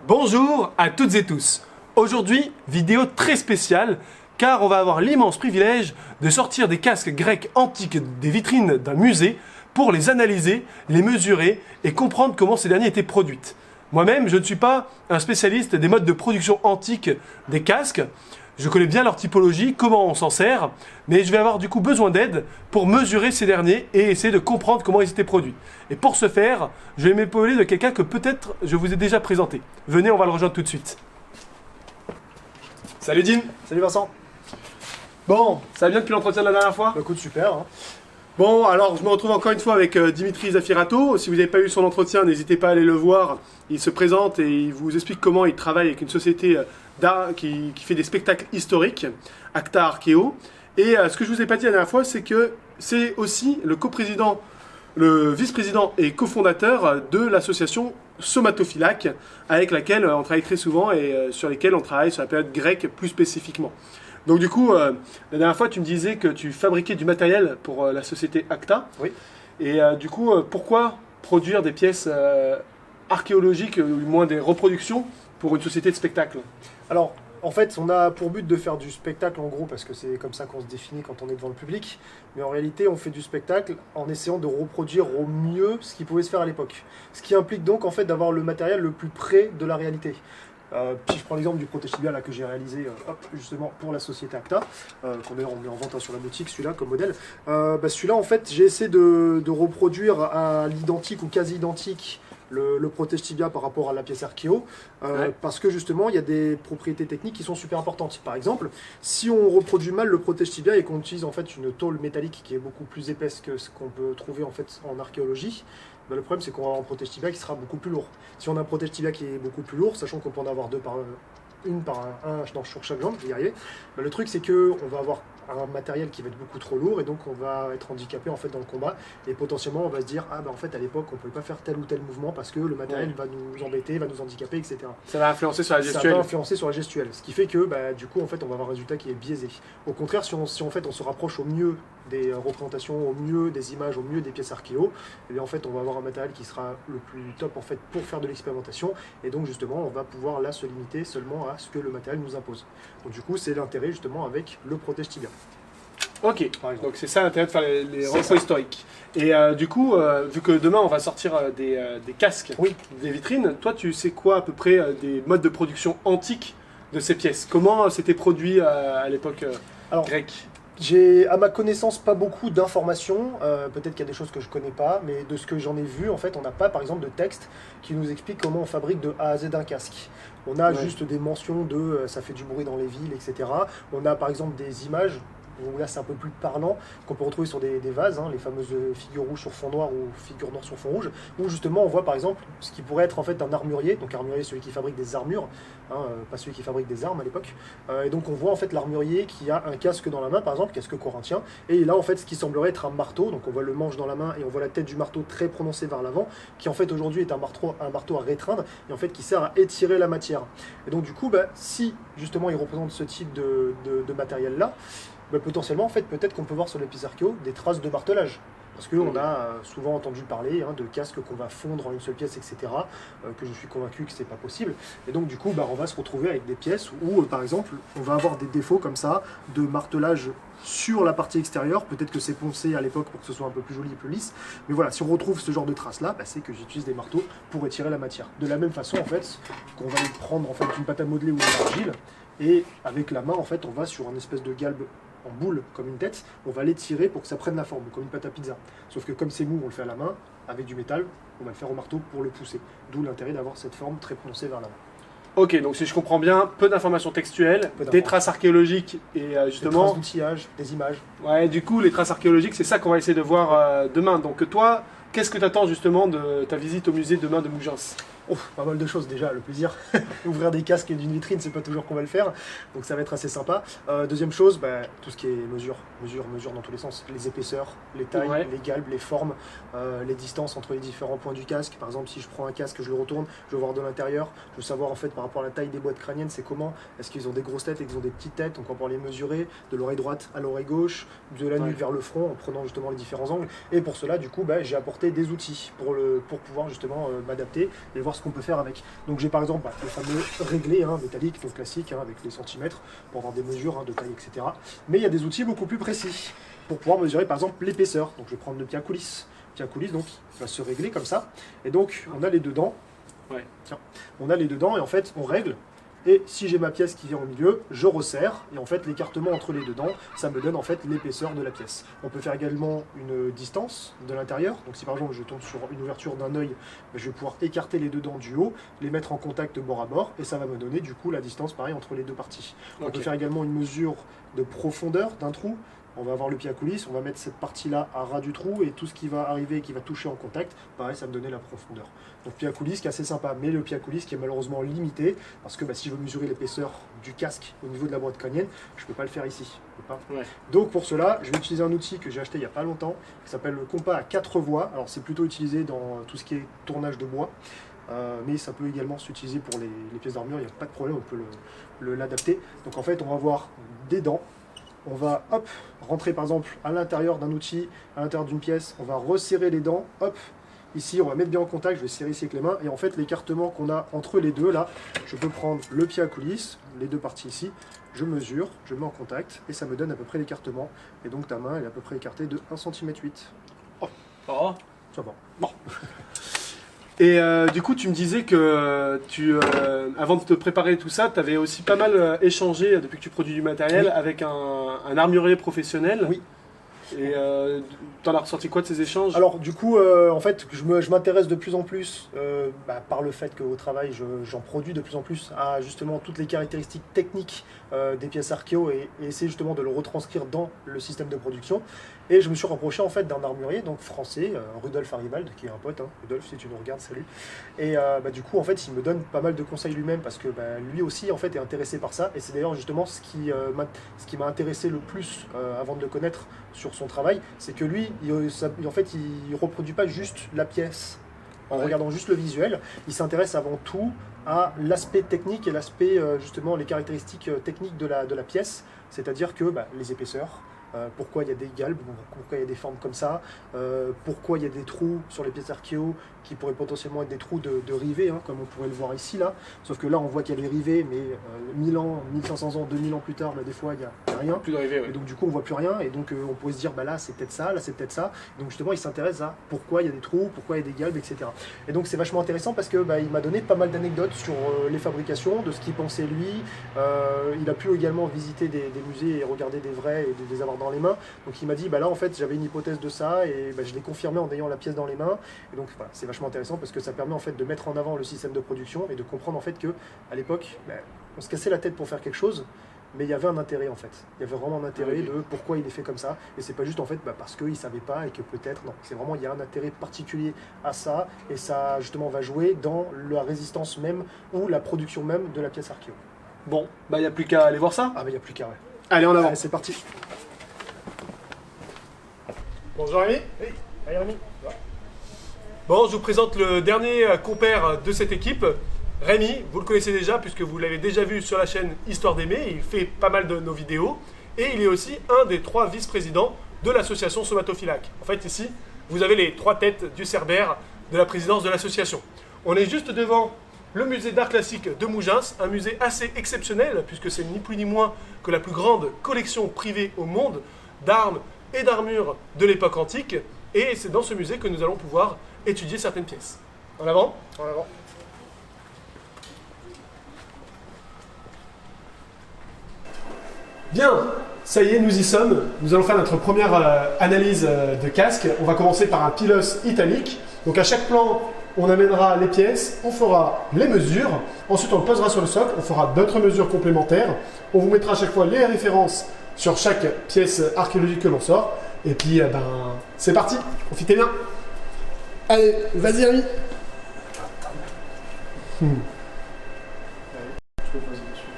Bonjour à toutes et tous. Aujourd'hui, vidéo très spéciale car on va avoir l'immense privilège de sortir des casques grecs antiques des vitrines d'un musée pour les analyser, les mesurer et comprendre comment ces derniers étaient produits. Moi-même, je ne suis pas un spécialiste des modes de production antiques des casques. Je connais bien leur typologie, comment on s'en sert, mais je vais avoir du coup besoin d'aide pour mesurer ces derniers et essayer de comprendre comment ils étaient produits. Et pour ce faire, je vais m'épauler de quelqu'un que peut-être je vous ai déjà présenté. Venez, on va le rejoindre tout de suite. Salut Dim. Salut Vincent. Bon, ça va bien depuis l'entretien de la dernière fois? Bah écoute, super. Hein. Bon, alors je me retrouve encore une fois avec Dimitri Zafirato. Si vous n'avez pas eu son entretien, n'hésitez pas à aller le voir. Il se présente et il vous explique comment il travaille avec une société d'art qui fait des spectacles historiques, Acta Archeo. Et ce que je vous ai pas dit la dernière fois, c'est que c'est aussi le coprésident, le vice-président et cofondateur de l'association Somatophilac, avec laquelle on travaille très souvent et sur lesquelles on travaille sur la période grecque plus spécifiquement. Donc du coup, la dernière fois, tu me disais que tu fabriquais du matériel pour la société Acta. Oui. Et du coup, pourquoi produire des pièces archéologiques, ou du moins des reproductions, pour une société de spectacle? Alors, en fait, on a pour but de faire du spectacle en gros, parce que c'est comme ça qu'on se définit quand on est devant le public. Mais en réalité, on fait du spectacle en essayant de reproduire au mieux ce qui pouvait se faire à l'époque. Ce qui implique donc en fait d'avoir le matériel le plus près de la réalité. Si je prends l'exemple du protège-tibia que j'ai réalisé justement pour la société Acta, qu'on d'ailleurs on met en vente sur la boutique, celui-là comme modèle. Celui-là en fait j'ai essayé de reproduire à l'identique ou quasi identique le protège-tibia par rapport à la pièce archéo, parce que justement il y a des propriétés techniques qui sont super importantes. Par exemple, si on reproduit mal le protège-tibia et qu'on utilise en fait une tôle métallique qui est beaucoup plus épaisse que ce qu'on peut trouver en fait en archéologie, le problème c'est qu'on va avoir un protège-tibia qui sera beaucoup plus lourd. Si on a un protège-tibia qui est beaucoup plus lourd, sachant qu'on peut en avoir deux par une par un sur chaque jambe, je vais y arriver, le truc c'est que on va avoir un matériel qui va être beaucoup trop lourd et donc on va être handicapé en fait dans le combat et potentiellement on va se dire en fait à l'époque on ne pouvait pas faire tel ou tel mouvement parce que le matériel va nous embêter, va nous handicaper, etc. Ça va influencer sur la gestuelle. Ça va influencer sur la gestuelle, ce qui fait que du coup en fait on va avoir un résultat qui est biaisé. Au contraire, si on se rapproche au mieux des représentations, au mieux des images, au mieux des pièces archéo, et bien en fait on va avoir un matériel qui sera le plus top en fait pour faire de l'expérimentation et donc justement on va pouvoir là se limiter seulement à ce que le matériel nous impose. Donc du coup c'est l'intérêt justement avec le protège-tibia. Ok, donc c'est ça l'intérêt de faire les repos historiques. Et du coup, vu que demain on va sortir des casques, oui, des vitrines, toi tu sais quoi à peu près des modes de production antiques de ces pièces? Comment c'était produit à l'époque grecque? J'ai à ma connaissance pas beaucoup d'informations, peut-être qu'il y a des choses que je connais pas, mais de ce que j'en ai vu, en fait on n'a pas par exemple de texte qui nous explique comment on fabrique de A à Z un casque. On a juste des mentions de ça fait du bruit dans les villes, etc. On a par exemple des images, où là c'est un peu plus parlant, qu'on peut retrouver sur des vases, les fameuses figures rouges sur fond noir ou figures noires sur fond rouge, où justement on voit par exemple ce qui pourrait être en fait un armurier, donc armurier celui qui fabrique des armures, pas celui qui fabrique des armes à l'époque, et donc on voit en fait l'armurier qui a un casque dans la main par exemple, casque corinthien, et là en fait ce qui semblerait être un marteau, donc on voit le manche dans la main et on voit la tête du marteau très prononcée vers l'avant, qui en fait aujourd'hui est un marteau à rétreindre, et en fait qui sert à étirer la matière. Et donc du coup, si justement il représente ce type de matériel là, potentiellement, en fait, peut-être qu'on peut voir sur les pièces archéo des traces de martelage. Parce qu'on a souvent entendu parler de casques qu'on va fondre en une seule pièce, etc. Que je suis convaincu que c'est pas possible. Et donc, du coup, on va se retrouver avec des pièces où, par exemple, on va avoir des défauts comme ça, de martelage sur la partie extérieure. Peut-être que c'est poncé à l'époque pour que ce soit un peu plus joli et plus lisse. Mais voilà, si on retrouve ce genre de traces-là, c'est que j'utilise des marteaux pour étirer la matière. De la même façon, en fait, qu'on va prendre en fait, une pâte à modeler ou une argile, et avec la main, en fait, on va sur un espèce de galbe en boule comme une tête, on va l'étirer pour que ça prenne la forme, comme une pâte à pizza. Sauf que comme c'est mou, on le fait à la main, avec du métal, on va le faire au marteau pour le pousser. D'où l'intérêt d'avoir cette forme très prononcée vers l'avant. Ok, donc si je comprends bien, peu d'informations textuelles, des traces archéologiques et justement... Des traces d'outillage, des images. Ouais, du coup, les traces archéologiques, c'est ça qu'on va essayer de voir demain. Donc toi, qu'est-ce que tu attends justement de ta visite au musée demain de Mougins? Pas mal de choses déjà, le plaisir. Ouvrir des casques d'une vitrine, c'est pas toujours qu'on va le faire, donc ça va être assez sympa. Deuxième chose, tout ce qui est mesure dans tous les sens, les épaisseurs, les tailles, les galbes, les formes, les distances entre les différents points du casque. Par exemple, si je prends un casque, je le retourne, je veux voir de l'intérieur, je veux savoir en fait par rapport à la taille des boîtes crâniennes, c'est comment, est-ce qu'ils ont des grosses têtes et qu'ils ont des petites têtes, donc on va les mesurer, de l'oreille droite à l'oreille gauche, de la nuque vers le front, en prenant justement les différents angles. Et pour cela, du coup, j'ai apporté des outils pour pouvoir justement m'adapter et voir ce ce qu'on peut faire avec. Donc j'ai par exemple le fameux réglé métallique, donc classique, avec les centimètres, pour avoir des mesures de taille, etc. Mais il y a des outils beaucoup plus précis, pour pouvoir mesurer par exemple l'épaisseur. Donc je vais prendre le pied à coulisse. Le pied à coulisse, donc, il va se régler comme ça. Et donc on a les deux dents. Ouais. Tiens, on a les deux dents et en fait on règle. Et si j'ai ma pièce qui vient au milieu, je resserre, et en fait l'écartement entre les deux dents, ça me donne en fait l'épaisseur de la pièce. On peut faire également une distance de l'intérieur, donc si par exemple je tombe sur une ouverture d'un œil, je vais pouvoir écarter les deux dents du haut, les mettre en contact bord à bord, et ça va me donner du coup la distance pareil entre les deux parties. On peut faire également une mesure de profondeur d'un trou. On va avoir le pied à coulisse, on va mettre cette partie-là à ras du trou, et tout ce qui va arriver et qui va toucher en contact, pareil, ça me donnait la profondeur. Donc pied à coulisse qui est assez sympa, mais le pied à coulisse qui est malheureusement limité, parce que si je veux mesurer l'épaisseur du casque au niveau de la boîte crânienne, je ne peux pas le faire ici. Je peux pas. Ouais. Donc pour cela, je vais utiliser un outil que j'ai acheté il n'y a pas longtemps, qui s'appelle le compas à 4 voies. Alors c'est plutôt utilisé dans tout ce qui est tournage de bois, mais ça peut également s'utiliser pour les pièces d'armure, il n'y a pas de problème, on peut l'adapter. Donc en fait, on va avoir des dents. On va rentrer par exemple à l'intérieur d'un outil, à l'intérieur d'une pièce, on va resserrer les dents, ici on va mettre bien en contact, je vais serrer ici avec les mains, et en fait l'écartement qu'on a entre les deux là, je peux prendre le pied à coulisse, les deux parties ici, je mesure, je mets en contact, et ça me donne à peu près l'écartement, et donc ta main elle est à peu près écartée de 1,8 cm. Oh. Ça va. Bon. Et du coup, tu me disais que avant de te préparer tout ça, tu avais aussi pas mal échangé depuis que tu produis du matériel avec un armurier professionnel. Oui. Et t'en as ressorti quoi de ces échanges? Alors du coup, en fait, je m'intéresse de plus en plus, par le fait qu'au travail, j'en produis de plus en plus, à justement toutes les caractéristiques techniques des pièces archéo et essayer justement de le retranscrire dans le système de production. Et je me suis rapproché en fait d'un armurier, donc français, Rudolf Aribald, qui est un pote, Rudolf, si tu nous regardes, salut. Et du coup, en fait, il me donne pas mal de conseils lui-même, parce que lui aussi, en fait, est intéressé par ça. Et c'est d'ailleurs justement ce qui m'a intéressé le plus avant de le connaître sur son travail, c'est que lui, en fait, il reproduit pas juste la pièce en regardant juste le visuel, il s'intéresse avant tout à l'aspect technique et l'aspect, justement, les caractéristiques techniques de la pièce, c'est-à-dire que les épaisseurs, pourquoi il y a des galbes, pourquoi il y a des formes comme ça, pourquoi il y a des trous sur les pièces archéo qui pourraient potentiellement être des trous de rivets, comme on pourrait le voir ici, là. Sauf que là, on voit qu'il y a des rivets, mais 1000 ans, 1500 ans, 2000 ans plus tard, des fois, il n'y a rien. Plus de rivets, Et donc, du coup, on voit plus rien. Et donc, on pourrait se dire, là, c'est peut-être ça, là, c'est peut-être ça. Et donc, justement, il s'intéresse à pourquoi il y a des trous, pourquoi il y a des galbes, etc. Et donc, c'est vachement intéressant parce que il m'a donné pas mal d'anecdotes sur les fabrications, de ce qu'il pensait lui. Il a pu également visiter des musées et regarder des vrais et de les avoir dans les mains. Donc, il m'a dit, là, en fait, j'avais une hypothèse de ça et je l'ai confirmé en ayant la pièce dans les mains. Et donc, voilà, c'est vachement intéressant parce que ça permet en fait de mettre en avant le système de production et de comprendre en fait que à l'époque, on se cassait la tête pour faire quelque chose, mais il y avait un intérêt en fait. Il y avait vraiment un intérêt de pourquoi il est fait comme ça. Et c'est pas juste en fait parce qu'il savait pas et que peut-être non. C'est vraiment il y a un intérêt particulier à ça et ça justement va jouer dans la résistance même ou la production même de la pièce archéo. Bon, il n'y a plus qu'à aller voir ça. Ah il y a plus qu'à Allez, en avant. Allez, c'est parti. Bonjour Rémi. Oui, allez Rémi. Bon, je vous présente le dernier compère de cette équipe, Rémi. Vous le connaissez déjà puisque vous l'avez déjà vu sur la chaîne Histoire d'aimer. Il fait pas mal de nos vidéos et il est aussi un des 3 vice-présidents de l'association Somatophilac. En fait, ici, vous avez les 3 têtes du Cerbère de la présidence de l'association. On est juste devant le musée d'art classique de Mougins, un musée assez exceptionnel puisque c'est ni plus ni moins que la plus grande collection privée au monde d'armes et d'armures de l'époque antique. Et c'est dans ce musée que nous allons pouvoir étudier certaines pièces. En avant. En avant. Bien, ça y est, nous y sommes. Nous allons faire notre première analyse de casque. On va commencer par un pilos italique. Donc à chaque plan, on amènera les pièces, on fera les mesures. Ensuite, on le posera sur le socle, on fera d'autres mesures complémentaires. On vous mettra à chaque fois les références sur chaque pièce archéologique que l'on sort. Et puis, c'est parti, profitez bien. Allez, vas-y, Rémi. Tu peux poser dessus.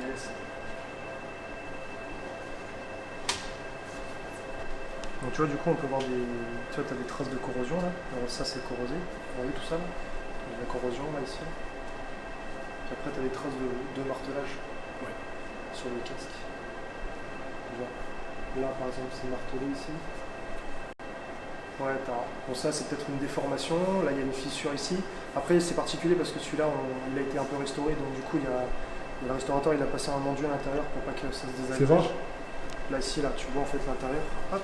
Yes. Donc tu vois, du coup, on peut voir des... Tu vois, tu as des traces de corrosion là. Alors ça, c'est corrosé. Vous voyez tout ça là? Il y a de la corrosion là, ici. Puis après, tu as des traces de martelage sur le casque. Genre, là, par exemple, c'est martelé ici. Ouais, bon, ça c'est peut-être une déformation. Là il y a une fissure ici. Après c'est particulier parce que celui-là il a été un peu restauré, donc du coup le restaurateur il a passé un enduit à l'intérieur pour pas que ça se désagrège. Fais voir. Là ici, là tu vois en fait l'intérieur. Hop.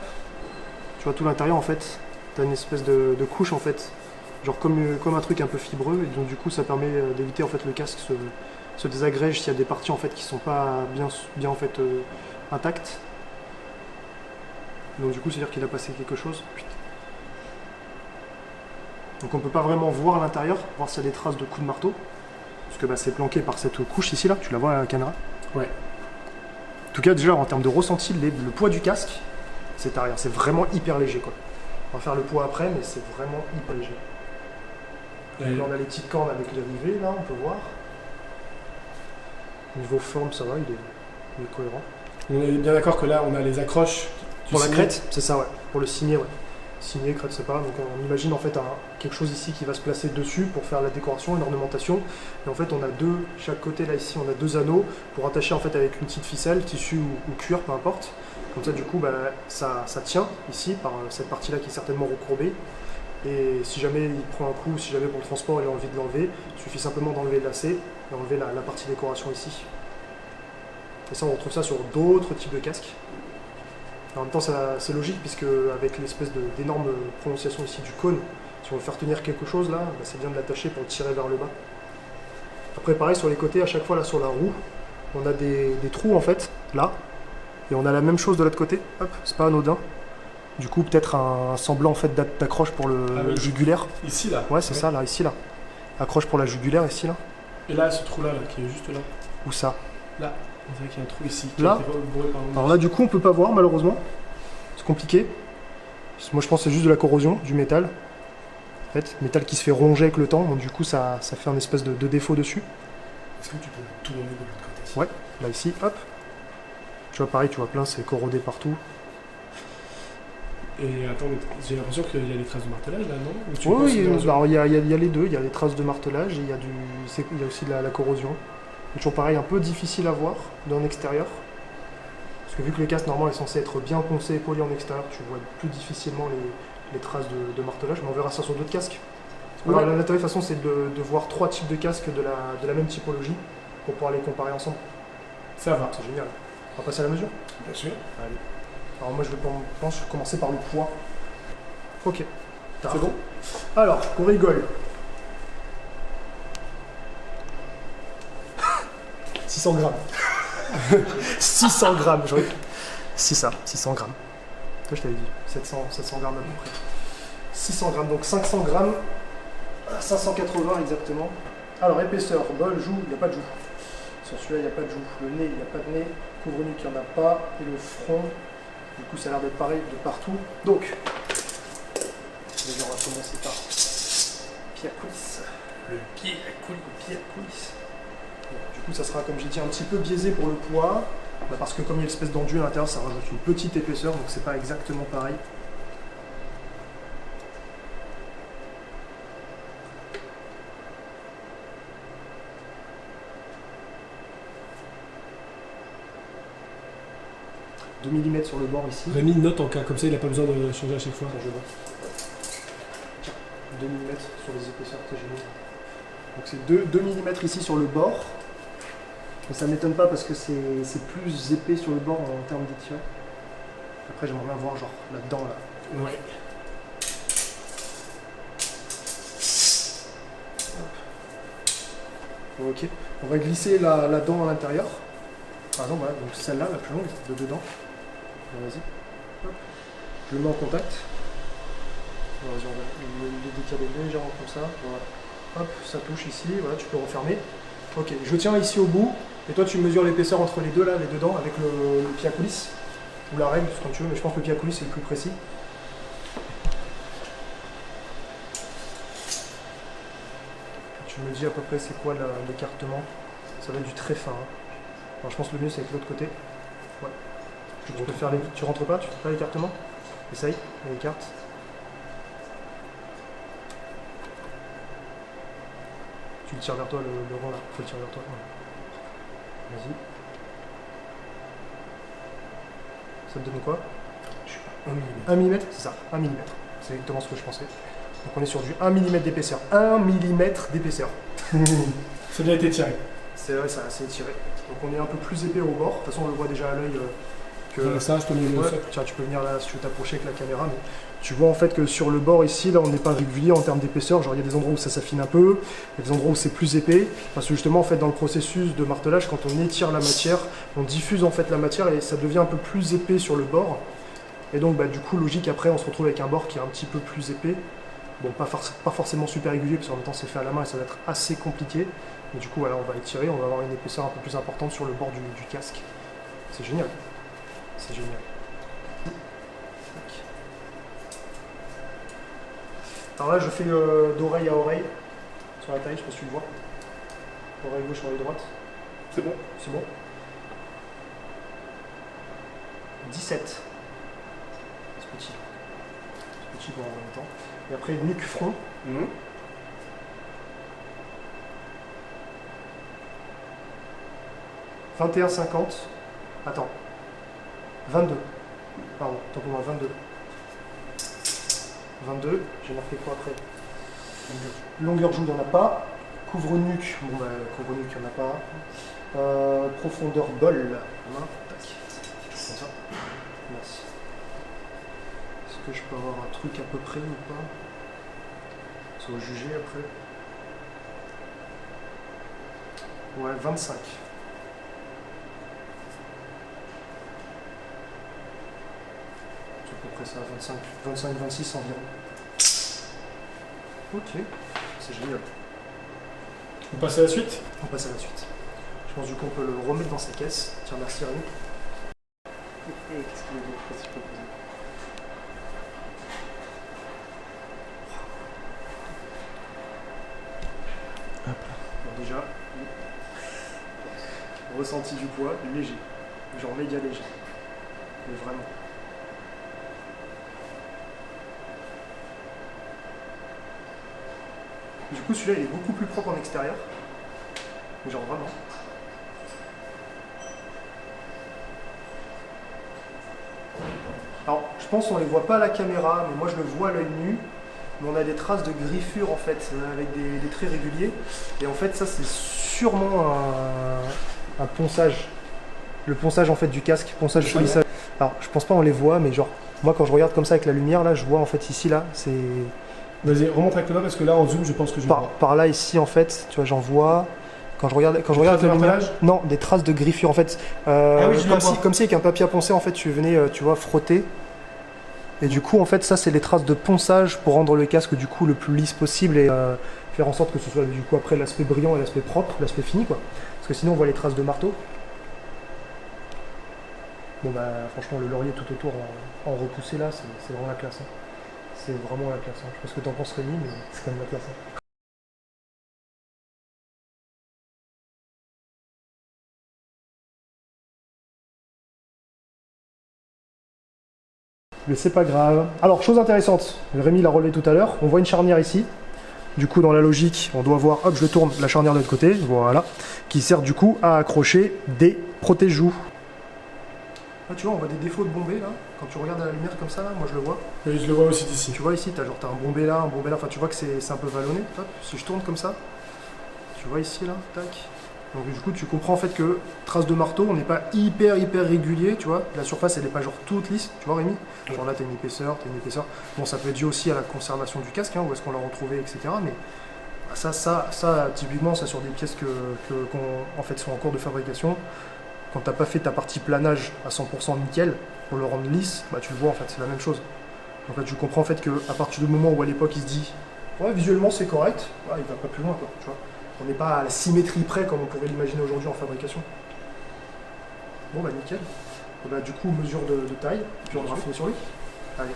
Tu vois tout l'intérieur en fait. T'as une espèce de couche en fait. Genre comme un truc un peu fibreux, et donc du coup ça permet d'éviter en fait le casque se désagrège s'il y a des parties en fait qui sont pas bien en fait intactes. Donc du coup c'est à dire qu'il a passé quelque chose. Donc on peut pas vraiment voir à l'intérieur, voir s'il y a des traces de coups de marteau, parce que bah, c'est planqué par cette couche ici là, tu la vois à la caméra. Ouais. En tout cas déjà en termes de ressenti, le poids du casque, c'est à rien, c'est vraiment hyper léger quoi. On va faire le poids après, mais c'est vraiment hyper léger. Ouais. Là, on a les petites cornes avec les rivets, là, on peut voir. Niveau forme, ça va, il est cohérent. On est bien d'accord que là, on a les accroches. Pour la crête, c'est ça, ouais. Pour le signet, ouais. Signet, crête, c'est pas grave. Donc on imagine en fait quelque chose ici qui va se placer dessus pour faire la décoration, une ornementation. Et en fait, on a chaque côté, là, ici, on a 2 anneaux pour attacher en fait avec une petite ficelle, tissu ou cuir, peu importe. Comme ça, du coup, bah, ça tient ici par cette partie-là qui est certainement recourbée. Et si jamais il prend un coup, si jamais pour le transport il a envie de l'enlever, il suffit simplement d'enlever le lacet et enlever la partie décoration ici. Et ça on retrouve ça sur d'autres types de casques. En même temps c'est logique puisque avec l'espèce d'énorme prononciation ici du cône, si on veut faire tenir quelque chose là, bah, c'est bien de l'attacher pour le tirer vers le bas. Après pareil sur les côtés, à chaque fois là sur la roue, on a des trous en fait, là, et on a la même chose de l'autre côté, hop, c'est pas anodin. Du coup, peut-être un semblant en fait d'accroche pour le jugulaire. Ici, là. Ouais, c'est ça, là, ici, là. Accroche pour la jugulaire, ici, là. Et là, ce trou-là, là, qui est juste là. Où ça? Là. On dirait qu'il y a un trou ici. Là. Alors là, du coup, on peut pas voir, malheureusement. C'est compliqué. Moi, je pense que c'est juste de la corrosion du métal. En fait, métal qui se fait ronger avec le temps, donc du coup, ça fait un espèce de défaut dessus. Est-ce que tu peux tout donner de l'autre côté ici? Ouais, là, ici, hop. Tu vois, pareil, tu vois plein, c'est corrodé partout. Et attends, j'ai l'impression qu'il y a des traces de martelage là, non? Oui, il y a les deux, il y a les traces de martelage et il y a aussi de la corrosion. C'est toujours pareil, un peu difficile à voir d'un extérieur. Parce que vu que le casque normalement est censé être bien poncé et poli en extérieur, tu vois plus difficilement les traces de martelage, mais on verra ça sur d'autres casques. Alors, l'intérêt de toute façon c'est de voir 3 types de casques de la même typologie pour pouvoir les comparer ensemble. Ça va. C'est génial. On va passer à la mesure? Bien sûr. Allez. Alors moi je pense commencer par le poids. Ok. C'est bon? Alors, qu'on rigole. 600 grammes. 600 grammes, c'est ça, 600 grammes. Toi je t'avais dit, 700 grammes à peu près. 600 grammes, donc 500 grammes, 580 exactement. Alors épaisseur, bol, joue, il n'y a pas de joue. Sur celui-là, il n'y a pas de joue. Le nez, il n'y a pas de nez. Couvre-nuque, il n'y en a pas. Et le front, du coup, ça a l'air d'être pareil de partout. Donc, déjà, on va commencer par pied à coulisses. Le pied à coulisses. Le pied à coulisses. Bon, du coup, ça sera, comme j'ai dit, un petit peu biaisé pour le poids. Bah, parce que comme il y a l'espèce d'enduit à l'intérieur, ça rajoute une petite épaisseur. Donc, c'est pas exactement pareil. « 2 mm sur le bord ici. Rémi note en cas, comme ça il n'a pas besoin de changer à chaque fois. Je vois. 2 mm sur les épaisseurs que j'ai mis. Donc c'est 2 mm ici sur le bord. Mais ça ne m'étonne pas parce que c'est plus épais sur le bord en termes d'étirement. Après j'aimerais bien voir genre là-dedans là. Ouais. Bon, ok. On va glisser la dent à l'intérieur. Par exemple, voilà, donc celle-là, la plus longue, de dedans. Bon, vas-y. Hop. Je le mets en contact. Bon, vas-y, on va le décaler légèrement comme ça. Voilà. Hop, ça touche ici. Voilà, tu peux refermer. Ok, je tiens ici au bout. Et toi, tu mesures l'épaisseur entre les deux, là, les deux dents, avec le pied à coulisse. Ou la règle, comme tu veux, mais je pense que le pied à coulisse est le plus précis. Tu me dis à peu près c'est quoi l'écartement. Ça va être du très fin. Hein. Alors, je pense que le mieux c'est avec l'autre côté. Ouais. Tu peux faire tu rentres pas, tu fais pas l'écartement. Essaye, et écarte. Tu le tires vers toi, le rang là. Faut le tirer vers toi. Ouais. Vas-y. Ça te donne quoi? 1 mm. 1 mm, c'est ça, 1 mm. C'est exactement ce que je pensais. Donc on est sur du 1 mm d'épaisseur. 1 mm d'épaisseur. Ça a bien été tiré. C'est vrai, ça a assez étiré. Donc on est un peu plus épais au bord. De toute façon, on le voit déjà à l'œil. Ça, je te mets le Ouais, tiens, tu peux venir là si tu veux t'approcher avec la caméra. Mais tu vois en fait que sur le bord ici, là, on n'est pas régulier en termes d'épaisseur. Genre, il y a des endroits où ça s'affine un peu, il y a des endroits où c'est plus épais. Parce que justement, en fait, dans le processus de martelage, quand on étire la matière, on diffuse en fait la matière et ça devient un peu plus épais sur le bord. Et donc, du coup, logique, après, on se retrouve avec un bord qui est un petit peu plus épais. Bon, pas forcément super régulier, parce qu'en même temps, c'est fait à la main et ça va être assez compliqué. Mais du coup, voilà, on va étirer, on va avoir une épaisseur un peu plus importante sur le bord du casque. C'est génial. C'est génial. Alors là, je fais d'oreille à oreille sur la taille, je sais pas si tu le vois. Oreille gauche, oreille droite. C'est bon. C'est bon. 17. C'est petit. C'est petit pour en même temps. Et après, nuque, front. 21,50. Attends. 22. Pardon, tant pour moi, 22. 22. J'ai marqué quoi après? Longueur joue, il n'y en a pas. Couvre-nuque, couvre-nuque, il n'y en a pas. Profondeur bol. Tac. Comme ça. Merci. Est-ce que je peux avoir un truc à peu près ou pas? Ça va juger après. Ouais, 25. C'est à peu près ça, 25-26 environ. Ok, c'est génial. On passe à la suite. On passe à la suite. Je pense du coup on peut le remettre dans sa caisse. Tiens, merci Rémi. Qu'est-ce qu'il est beau, qu'est-ce qu'il peut poser. Bon, déjà, ressenti du poids, léger. Genre méga léger. Mais vraiment. Du coup, celui-là, il est beaucoup plus propre en extérieur. Mais genre vraiment. Alors, je pense qu'on les voit pas à la caméra, mais moi je le vois à l'œil nu. Mais on a des traces de griffure en fait, avec des traits réguliers. Et en fait, ça c'est sûrement un ponçage. Le ponçage en fait du casque, ponçage polissage. Alors, je pense pas on les voit, mais genre, moi quand je regarde comme ça avec la lumière, là, je vois en fait ici, là, c'est... Vas-y, remonte avec le doigt parce que là en zoom, je pense que je vois. Par là ici en fait, tu vois, j'en vois. Quand je regarde avec la lumière, non, des traces de griffure en fait. Ah oui, comme si avec un papier à poncer en fait, tu venais, tu vois, frotter. Et du coup, en fait, ça c'est les traces de ponçage pour rendre le casque du coup le plus lisse possible et faire en sorte que ce soit du coup après l'aspect brillant et l'aspect propre, l'aspect fini quoi. Parce que sinon on voit les traces de marteau. Bon franchement le laurier tout autour en repoussé là, c'est vraiment la classe. Hein. C'est vraiment la classe. Hein. Je sais pas ce que t'en penses Rémi, mais c'est quand même la classe. Hein. Mais c'est pas grave. Alors, chose intéressante, Rémi l'a relevé tout à l'heure, on voit une charnière ici. Du coup, dans la logique, on doit voir, hop, je tourne la charnière de l'autre côté, voilà, qui sert du coup à accrocher des protège-joues. Là, tu vois, on voit des défauts de bombée, là. Quand tu regardes à la lumière comme ça, là, moi je le vois. Oui, je le vois aussi d'ici. Tu vois ici, t'as un bombé là, enfin tu vois que c'est un peu vallonné. Hop, si je tourne comme ça, tu vois ici, là, tac. Donc du coup, tu comprends en fait que trace de marteau, on n'est pas hyper régulier, tu vois. La surface, elle n'est pas genre toute lisse, tu vois Rémi. Genre là, t'as une épaisseur. Bon, ça peut être dû aussi à la conservation du casque, hein, où est-ce qu'on l'a retrouvé, etc. Mais ça, typiquement, ça sur des pièces en fait sont en cours de fabrication. Quand t'as pas fait ta partie planage à 100% nickel pour le rendre lisse, tu le vois en fait, c'est la même chose. Donc là, tu comprends en fait que à partir du moment où à l'époque il se dit, ouais, visuellement c'est correct, il va pas plus loin, quoi, tu vois. On n'est pas à la symétrie près comme on pourrait l'imaginer aujourd'hui en fabrication. Bon nickel. Et du coup mesure de taille, puis on aura fini sur lui. Allez.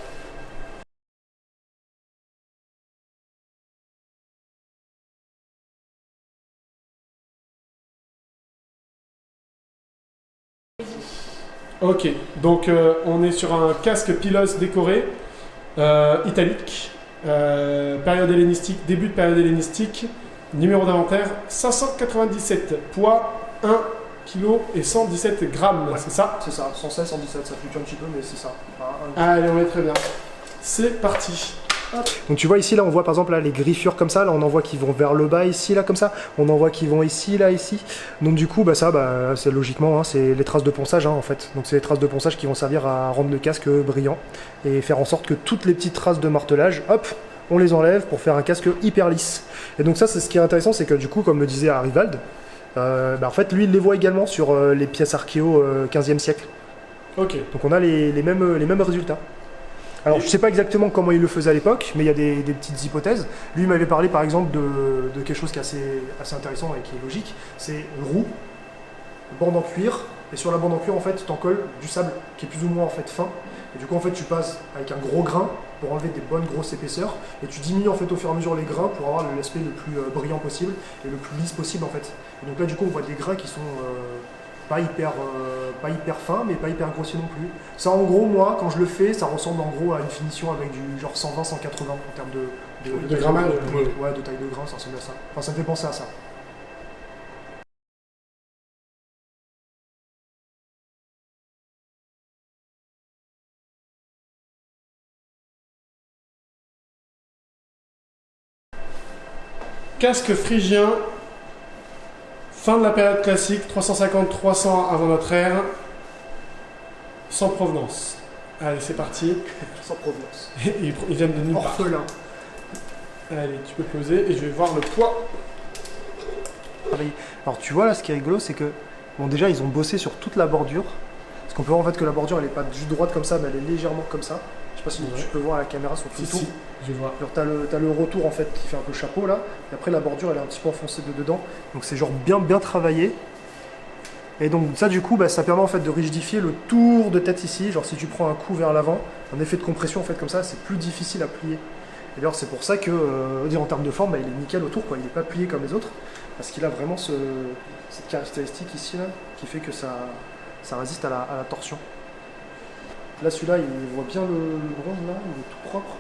Ok, donc on est sur un casque Pilos décoré, italique, période hellénistique, début de période hellénistique. Numéro d'inventaire 597, poids 1 kg et 117 grammes, ouais, c'est ça? C'est ça, 116, 117, ça fluctue un petit peu, mais c'est ça. Allez, on est très bien. C'est parti. Donc tu vois ici, là on voit par exemple là, les griffures comme ça, là on en voit qui vont vers le bas ici, là comme ça, on en voit qui vont ici, là, ici. Donc du coup, c'est logiquement, hein, c'est les traces de ponçage hein, en fait. Donc c'est les traces de ponçage qui vont servir à rendre le casque brillant et faire en sorte que toutes les petites traces de martelage, hop, on les enlève pour faire un casque hyper lisse. Et donc ça, c'est ce qui est intéressant, c'est que du coup, comme le disait Arivald, en fait lui il les voit également sur les pièces archéo 15e siècle. Ok. Donc on a les mêmes résultats. Alors, je ne sais pas exactement comment il le faisait à l'époque, mais il y a des petites hypothèses. Lui, il m'avait parlé, par exemple, de quelque chose qui est assez intéressant et qui est logique. C'est une roue, une bande en cuir, et sur la bande en cuir, en fait, tu en colles du sable qui est plus ou moins en fait fin. Et du coup, en fait, tu passes avec un gros grain pour enlever des bonnes grosses épaisseurs, et tu diminues en fait au fur et à mesure les grains pour avoir l'aspect le plus brillant possible et le plus lisse possible, en fait. Et donc là, du coup, on voit des grains qui sont pas hyper fin, mais pas hyper grossier non plus. Ça, en gros, moi, quand je le fais, ça ressemble en gros à une finition avec du genre 120-180 en termes De grammage. Ouais, de taille de grain, ça ressemble à ça. Enfin, ça me fait penser à ça. Casque phrygien, fin de la période classique, 350-300 avant notre ère, sans provenance. Allez, c'est parti. Sans provenance. Ils viennent de nulle part. Orphelin. Allez, tu peux poser et je vais voir le poids. Alors tu vois là, ce qui est rigolo, c'est que bon, déjà ils ont bossé sur toute la bordure. Parce qu'on peut voir en fait que la bordure elle est pas juste droite comme ça, mais elle est légèrement comme ça. Je sais pas si tu peux voir à la caméra sur tout le tour. Si, je vois. Alors t'as le retour en fait qui fait un peu chapeau là, et après la bordure elle est un petit peu enfoncée de dedans, donc c'est genre bien travaillé. Et donc ça du coup ça permet en fait de rigidifier le tour de tête ici, genre si tu prends un coup vers l'avant, un effet de compression en fait comme ça, c'est plus difficile à plier. Et d'ailleurs c'est pour ça que en termes de forme il est nickel autour quoi, il n'est pas plié comme les autres, parce qu'il a vraiment cette caractéristique ici là, qui fait que ça résiste à la torsion. Là celui-là il voit bien le bronze là, il est tout propre.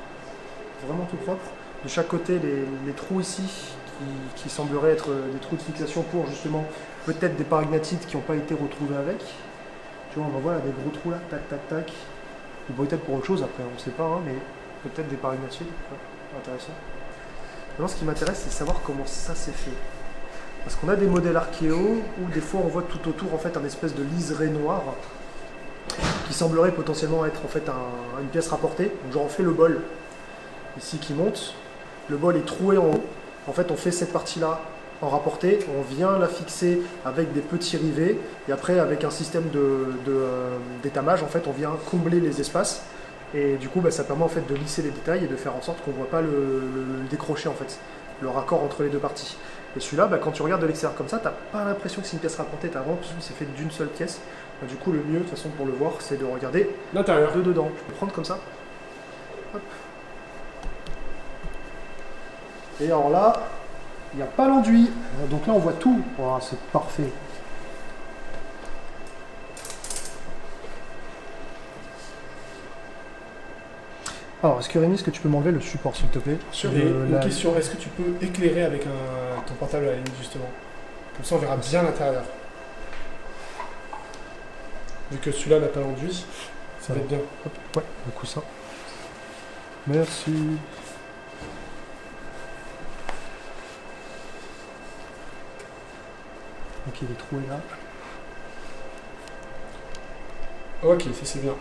Vraiment tout propre. De chaque côté, les trous ici, qui sembleraient être des trous de fixation pour justement peut-être des paragnathites qui n'ont pas été retrouvés avec. Tu vois, on en voit là des gros trous là, tac. Ou peut-être pour autre chose après, on ne sait pas, hein, mais peut-être des paragnathites. Ouais, intéressant. Maintenant, ce qui m'intéresse, c'est de savoir comment ça s'est fait. Parce qu'on a des modèles archéo où des fois on voit tout autour en fait un espèce de liseré noir qui semblerait potentiellement être en fait une pièce rapportée. Donc genre on fait le bol ici qui monte, le bol est troué en haut. En fait, on fait cette partie-là en rapporté, on vient la fixer avec des petits rivets, et après, avec un système d'étamage, en fait, on vient combler les espaces, et du coup, ça permet en fait de lisser les détails et de faire en sorte qu'on ne voit pas le décroché, en fait, le raccord entre les deux parties. Et celui-là, quand tu regardes de l'extérieur comme ça, tu n'as pas l'impression que c'est une pièce rapportée, tu as vraiment l'impression que c'est fait d'une seule pièce. Du coup, le mieux, de toute façon, pour le voir, c'est de regarder l'intérieur de dedans. Je peux prendre comme ça. Hop. Et alors là, il n'y a pas l'enduit. Donc là, on voit tout. Oh, c'est parfait. Alors, est-ce que tu peux m'enlever le support, s'il te plaît? Une question, est-ce que tu peux éclairer avec ton portable à la limite, justement? Comme ça, on verra bien l'intérieur. Vu que celui-là n'a pas l'enduit, ça va être bien. Hop, ouais, du coup ça. Merci. Ok, il est troué là. Ok, ça c'est bien.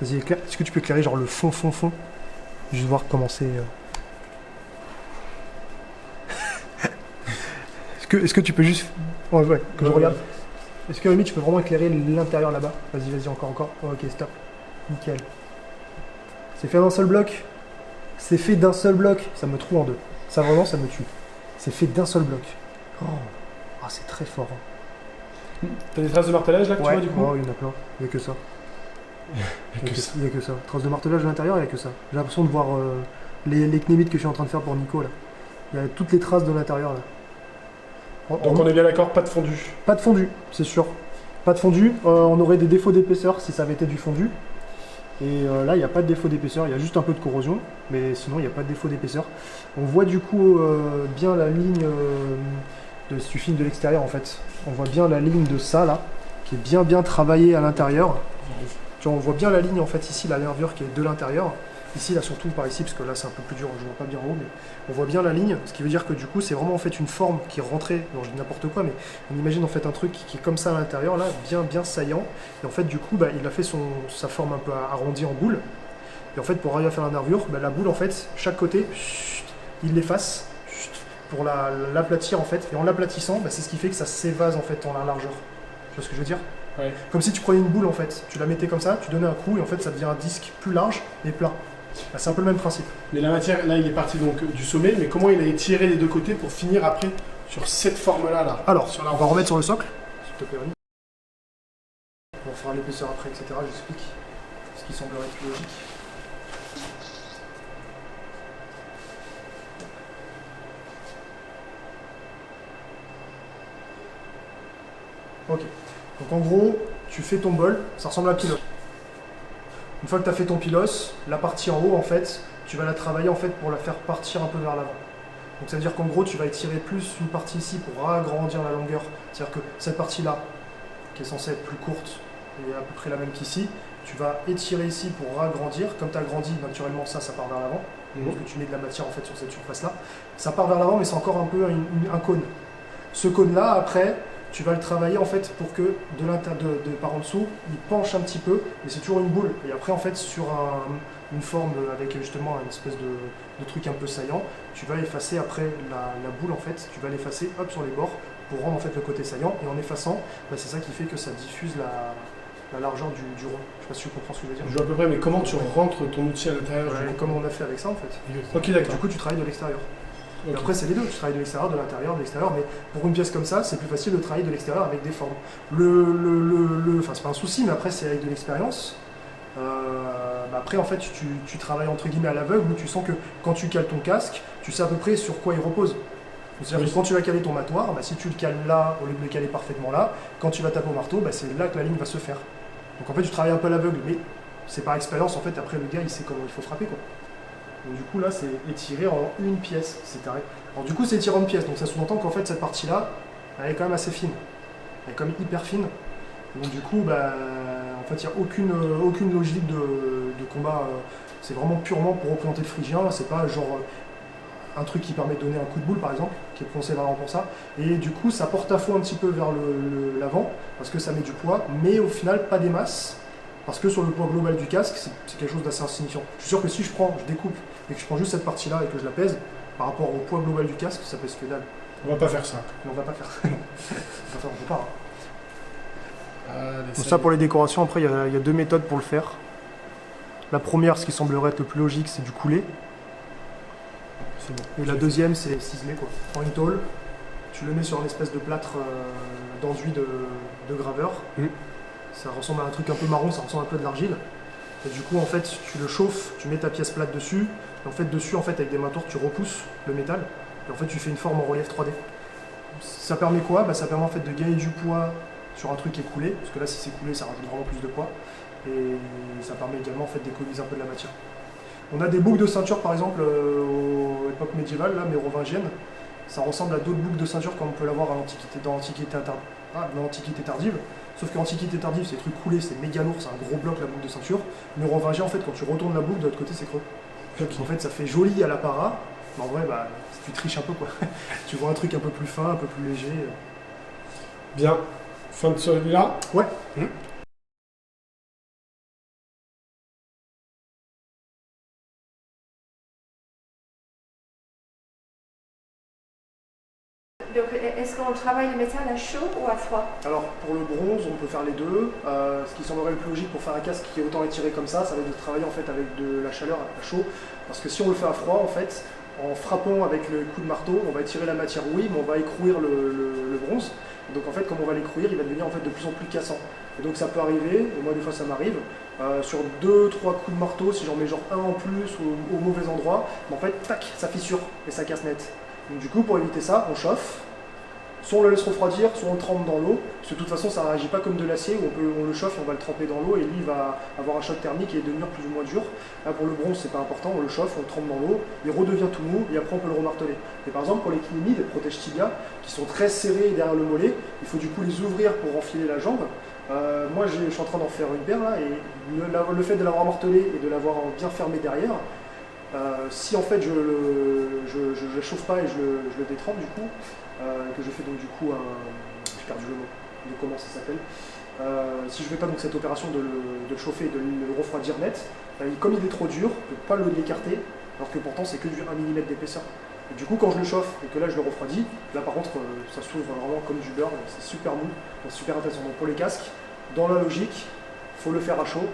Vas-y, éclaire. Est-ce que tu peux éclairer genre le fond? Juste voir comment c'est. Est-ce que tu peux juste. Ouais, que je regarde. Est-ce que Rémi, tu peux vraiment éclairer l'intérieur là-bas? Vas-y, encore. Oh, ok, stop. Nickel. C'est fait d'un seul bloc. C'est fait d'un seul bloc. Ça me trouve en deux. Ça vraiment, ça me tue. C'est fait d'un seul bloc. Oh, c'est très fort. T'as des traces de martelage là que tu vois du coup? Oh, il y en a plein. Il n'y a que ça. Il n'y a que ça. Traces de martelage à l'intérieur, il n'y a que ça. J'ai l'impression de voir les knémites que je suis en train de faire pour Nico là. Il y a toutes les traces de l'intérieur là. Donc on est bien d'accord, pas de fondu. Pas de fondu, c'est sûr. Pas de fondu. On aurait des défauts d'épaisseur si ça avait été du fondu. Et là, il n'y a pas de défaut d'épaisseur, il y a juste un peu de corrosion. Mais sinon, il n'y a pas de défaut d'épaisseur. On voit du coup bien la ligne du film de l'extérieur en fait. On voit bien la ligne de ça là, qui est bien travaillée à l'intérieur. On voit bien la ligne en fait ici, la nervure qui est de l'intérieur. Ici, là, surtout par ici, parce que là, c'est un peu plus dur, je vois pas bien en haut, mais on voit bien la ligne, ce qui veut dire que du coup, c'est vraiment en fait une forme qui est rentrée, non, je dis n'importe quoi, mais on imagine en fait un truc qui est comme ça à l'intérieur, là, bien saillant, et en fait, du coup, bah, il a fait sa forme un peu arrondie en boule, et en fait, pour arriver à faire la nervure, bah, la boule, en fait, chaque côté, il l'efface, pour l'aplatir, en fait, et en l'aplatissant, bah, c'est ce qui fait que ça s'évase, en fait, en la largeur. Tu vois ce que je veux dire? Ouais. Comme si tu prenais une boule, en fait, tu la mettais comme ça, tu donnais un coup, et en fait, ça devient un disque plus large et plat. Bah, c'est un peu le même principe. Mais la matière, là, il est parti donc du sommet, mais comment il a étiré les deux côtés pour finir après sur cette forme-là là, Alors, sur la on va roche. remettre sur le socle, s'il te plaît, Rémi. On fera l'épaisseur après, etc. J'explique ce qui semblerait être logique. Ok. Donc en gros, tu fais ton bol, ça ressemble à un pilos. Une fois que tu as fait ton pilos, la partie en haut, en fait, tu vas la travailler en fait pour la faire partir un peu vers l'avant. Donc ça veut dire qu'en gros, tu vas étirer plus une partie ici pour agrandir la longueur. C'est-à-dire que cette partie-là, qui est censée être plus courte, et à peu près la même qu'ici, tu vas étirer ici pour agrandir. Comme tu as grandi, naturellement, ça part vers l'avant. Parce que tu mets de la matière en fait sur cette surface-là. Ça part vers l'avant, mais c'est encore un peu un cône. Ce cône-là, après, tu vas le travailler en fait pour que par en dessous, il penche un petit peu, mais c'est toujours une boule. Et après, en fait, sur une forme avec justement une espèce de truc un peu saillant, tu vas effacer après la boule en fait, tu vas l'effacer hop sur les bords pour rendre en fait le côté saillant. Et en effaçant, bah, c'est ça qui fait que ça diffuse la largeur du rond. Je sais pas si tu comprends ce que je veux dire. Je vois à peu près, mais comment tu rentres ton outil à l'intérieur Ouais, comme on a fait avec ça en fait. Ok, d'accord. Du coup, tu travailles de l'extérieur. Ok. Et après, c'est les deux. Tu travailles de l'extérieur, de l'intérieur, de l'extérieur. Mais pour une pièce comme ça, c'est plus facile de travailler de l'extérieur avec des formes. Enfin, c'est pas un souci, mais après, c'est avec de l'expérience. Bah après, en fait, tu travailles entre guillemets à l'aveugle où tu sens que quand tu cales ton casque, tu sais à peu près sur quoi il repose. C'est-à-dire que quand tu vas caler ton matoir, bah, si tu le cales là, au lieu de le caler parfaitement là, quand tu vas taper au marteau, bah, c'est là que la ligne va se faire. Donc en fait, tu travailles un peu à l'aveugle, mais c'est par expérience, en fait, après le gars, il sait comment il faut frapper, quoi. Donc du coup, là, c'est étiré en une pièce, c'est carré. Alors du coup, c'est étiré en une pièce, donc ça sous-entend qu'en fait, cette partie-là, elle est quand même assez fine. Elle est quand même hyper fine. Donc du coup, bah, en fait, il n'y a aucune logique de combat. C'est vraiment purement pour représenter le phrygien. C'est pas genre un truc qui permet de donner un coup de boule, par exemple, qui est prononcé vraiment pour ça. Et du coup, ça porte à faux un petit peu vers l'avant, parce que ça met du poids, mais au final, pas des masses. Parce que sur le poids global du casque, c'est quelque chose d'assez insignifiant. Je suis sûr que si je découpe et que je prends juste cette partie-là et que je la pèse, par rapport au poids global du casque, ça pèse que dalle. On va pas faire ça. Mais on va pas faire ça. On peut pas. Allez, Donc ça pour les décorations, après il y a deux méthodes pour le faire. La première, ce qui semblerait être le plus logique, c'est du coulé. C'est bon. Et la deuxième, c'est ciseler quoi. Tu prends une tôle, tu le mets sur une espèce de plâtre d'enduit de graveur. Ça ressemble à un truc un peu marron, ça ressemble un peu à de l'argile. Et du coup, en fait, tu le chauffes, tu mets ta pièce plate dessus. Et en fait, dessus, en fait, avec des mains tortes, tu repousses le métal. Et en fait, tu fais une forme en relief 3D. Ça permet quoi? Bah, ça permet en fait de gagner du poids sur un truc qui est coulé. Parce que là, si c'est coulé, ça rajoute vraiment plus de poids. Et ça permet également en fait, d'économiser un peu de la matière. On a des boucles de ceinture, par exemple, à l'époque médiévale, là, mérovingienne. Ça ressemble à d'autres boucles de ceinture comme on peut l'avoir dans l'Antiquité tardive. Sauf que l'Antiquité tardive, c'est des trucs coulés, c'est méga lourd, c'est un gros bloc la boucle de ceinture. Mérovingien, en fait, quand tu retournes la boucle, de l'autre côté, c'est creux. Ok. En fait, ça fait joli à l'apparat, mais en vrai, bah, tu triches un peu, quoi. Tu vois un truc un peu plus fin, un peu plus léger. Bien. Fin de celui-là. Ouais. Donc, est-ce qu'on travaille le métal à chaud ou à froid? Alors, pour le bronze, on peut faire les deux. Ce qui semblerait le plus logique pour faire un casque qui est autant étiré comme ça va être de travailler en fait avec de la chaleur à chaud. Parce que si on le fait à froid, en fait, en frappant avec le coup de marteau, on va étirer la matière, oui, mais on va écrouir le bronze. Donc en fait, comme on va l'écrouir, il va devenir en fait de plus en plus cassant. Et donc ça peut arriver, et moi des fois ça m'arrive, sur 2-3 coups de marteau, si j'en mets genre un en plus au mauvais endroit, en fait, tac, ça fissure et ça casse net. Donc du coup, pour éviter ça, on chauffe soit on le laisse refroidir, soit on le trempe dans l'eau, parce que de toute façon ça ne réagit pas comme de l'acier, où on le chauffe et on va le tremper dans l'eau, et lui il va avoir un choc thermique et devenir plus ou moins dur. Là pour le bronze c'est pas important, on le chauffe, on le trempe dans l'eau, il redevient tout mou, et après on peut le remarteler. Et par exemple pour les clinides, les protèges tibia, qui sont très serrés derrière le mollet, il faut du coup les ouvrir pour enfiler la jambe. Moi je suis en train d'en faire une paire là, et le fait de l'avoir martelé et de l'avoir bien fermé derrière, si en fait je le chauffe pas et je le détrempe du coup, que je fais donc du coup j'ai perdu le mot de comment ça s'appelle, si je fais pas donc cette opération de le chauffer et de le refroidir net, comme il est trop dur, je peux pas l'écarter, alors que pourtant c'est que du 1 mm d'épaisseur. Et du coup quand je le chauffe et que là je le refroidis, là par contre ça s'ouvre vraiment comme du beurre, c'est super mou, donc super intéressant. Donc pour les casques, dans la logique, il faut le faire à chaud.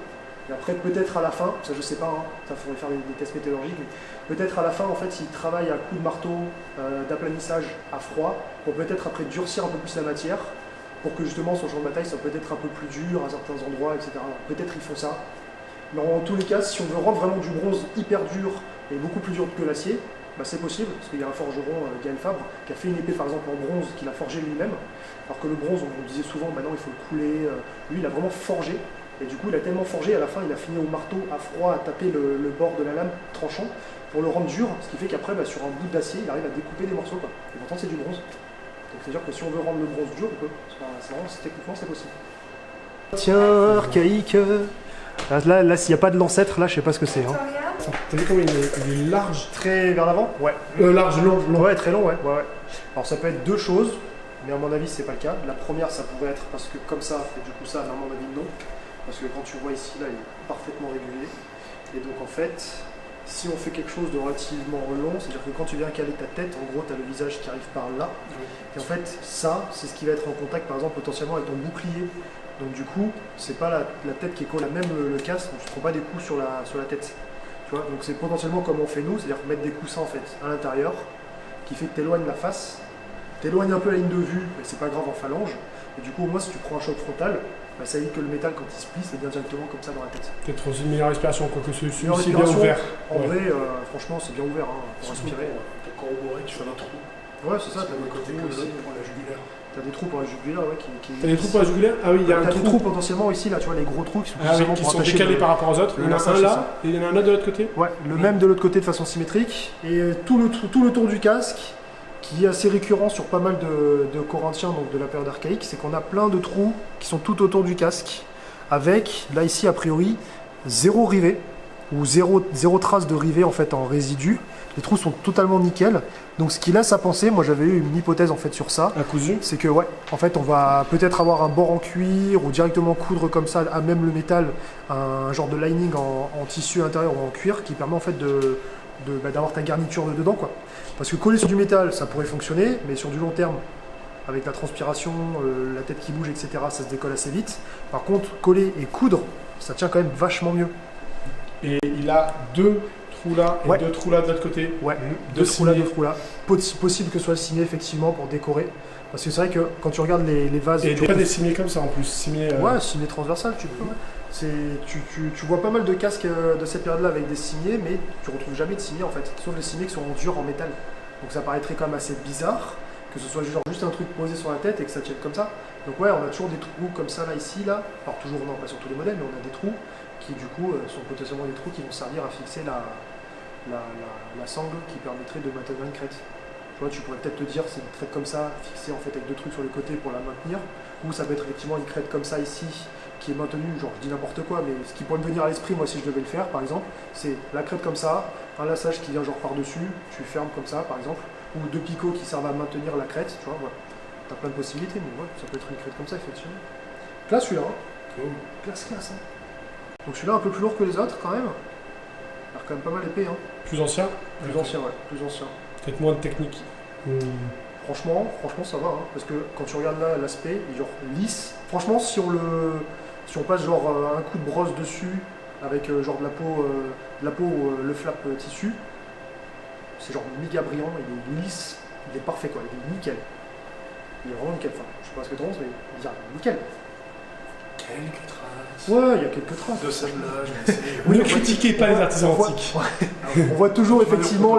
Et après, peut-être à la fin, ça je sais pas, hein, ça faudrait faire des tests météorologiques, mais peut-être à la fin, en fait, s'il travaille à coups de marteau, d'aplanissage à froid, pour peut-être après durcir un peu plus la matière, pour que justement son champ de bataille soit peut-être un peu plus dur à certains endroits, etc. Peut-être ils font ça. Mais en tous les cas, si on veut rendre vraiment du bronze hyper dur et beaucoup plus dur que l'acier, bah c'est possible, parce qu'il y a un forgeron, Gaël Fabre, qui a fait une épée par exemple en bronze qu'il a forgé lui-même, alors que le bronze, on disait souvent, maintenant il faut le couler, lui il a vraiment forgé. Et du coup, il a tellement forgé, à la fin, il a fini au marteau à froid, à taper le bord de la lame tranchant pour le rendre dur, ce qui fait qu'après, sur un bout d'acier, il arrive à découper des morceaux. Et pourtant, c'est du bronze. Donc, c'est-à-dire que si on veut rendre le bronze dur, on peut. Techniquement, c'est possible. Tiens, archaïque. Là s'il n'y a pas de l'ancêtre, là, je sais pas ce que c'est. Hein. T'as vu comment il est large? Très vers l'avant? Ouais. Large, long. Ouais, très long, ouais. Alors, ça peut être deux choses, mais à mon avis, c'est pas le cas. La première, ça pourrait être parce que comme ça, et du coup, ça, à mon avis, non. Parce que quand tu vois ici, là, il est parfaitement régulier. Et donc en fait, si on fait quelque chose de relativement long, c'est-à-dire que quand tu viens caler ta tête, en gros, tu as le visage qui arrive par là. Et en fait, ça, c'est ce qui va être en contact, par exemple, potentiellement avec ton bouclier. Donc du coup, c'est pas la tête qui est collée, même le casque, donc tu ne prends pas des coups sur la tête. Tu vois, donc c'est potentiellement comme on fait nous, c'est-à-dire mettre des coussins en fait à l'intérieur, qui fait que tu éloignes la face, tu éloignes un peu la ligne de vue, mais c'est pas grave en phalange. Et du coup, au moins, si tu prends un choc frontal, ça évite que le métal, quand il se plie, c'est bien directement comme ça dans la tête. Peut-être aussi une meilleure respiration, quoique celui-ci est bien ouvert. En vrai, franchement, c'est bien ouvert pour respirer. T'as corroboré, tu fais un trou. Ouais, c'est ça, t'as des côté trous aussi. pour la jugulaire. T'as des trous pour la jugulaire, ouais. T'as des trous pour la jugulaire? Ah oui, il y a un trou. T'as des trous potentiellement ici, là, tu vois, les gros trous qui sont décalés par rapport aux autres. Il y en a un là, et il y en a un autre de l'autre côté? Ouais, le même de l'autre côté de façon symétrique. Et tout le tour du casque, qui est assez récurrent sur pas mal de Corinthiens, donc de la période archaïque, c'est qu'on a plein de trous qui sont tout autour du casque, avec, là ici a priori, zéro rivet, ou zéro trace de rivet en fait en résidu. Les trous sont totalement nickel. Donc ce qui laisse à penser, moi j'avais eu une hypothèse en fait sur ça, c'est que ouais, en fait on va peut-être avoir un bord en cuir ou directement coudre comme ça à même le métal, un genre de lining en tissu intérieur ou en cuir qui permet en fait d'avoir ta garniture de dedans quoi. Parce que coller sur du métal ça pourrait fonctionner, mais sur du long terme, avec la transpiration, la tête qui bouge, etc., ça se décolle assez vite. Par contre, coller et coudre, ça tient quand même vachement mieux. Et il a deux trous là et deux trous là de l'autre côté. Ouais, deux trous là. Possible que ce soit signé effectivement pour décorer. Parce que c'est vrai que quand tu regardes les vases... Et pas des cimiers comme ça en plus. Ouais, cimier transversal, tu peux. Ouais. Tu vois pas mal de casques de cette période-là avec des cimiers, mais tu retrouves jamais de cimiers en fait. Sauf les cimiers qui sont durs en métal. Donc ça paraîtrait quand même assez bizarre que ce soit genre juste un truc posé sur la tête et que ça tienne comme ça. Donc ouais, on a toujours des trous comme ça là, ici, là. Alors toujours, non, pas sur tous les modèles, mais on a des trous qui du coup sont potentiellement des trous qui vont servir à fixer la sangle qui permettrait de maintenir une crête. Tu vois, tu pourrais peut-être te dire c'est une crête comme ça, fixée en fait avec deux trucs sur les côtés pour la maintenir, ou ça peut être effectivement une crête comme ça ici, qui est maintenue, genre je dis n'importe quoi, mais ce qui pourrait me venir à l'esprit moi si je devais le faire par exemple, c'est la crête comme ça, un laçage qui vient genre par-dessus, tu fermes comme ça par exemple, ou deux picots qui servent à maintenir la crête, tu vois, voilà. T'as plein de possibilités, mais ouais, ça peut être une crête comme ça effectivement. Classe celui-là, hein. Classe, hein. Donc celui-là un peu plus lourd que les autres quand même. Alors quand même pas mal épais, hein. Plus ancien? Plus ancien, ouais, plus ancien. Peut-être moins de technique. Franchement, ça va, hein, parce que quand tu regardes là l'aspect, il est genre lisse. Franchement, si on passe genre un coup de brosse dessus, avec genre de la peau le flap tissu, c'est genre méga brillant, il est lisse, il est parfait quoi, il est nickel. Il est vraiment nickel, enfin, je sais pas ce que tu penses, mais il est nickel. Quelques traces. Ouais, il y a quelques traces. De sablage, mais c'est... Oui, ne critiquez pas les artisans antiques. On voit toujours effectivement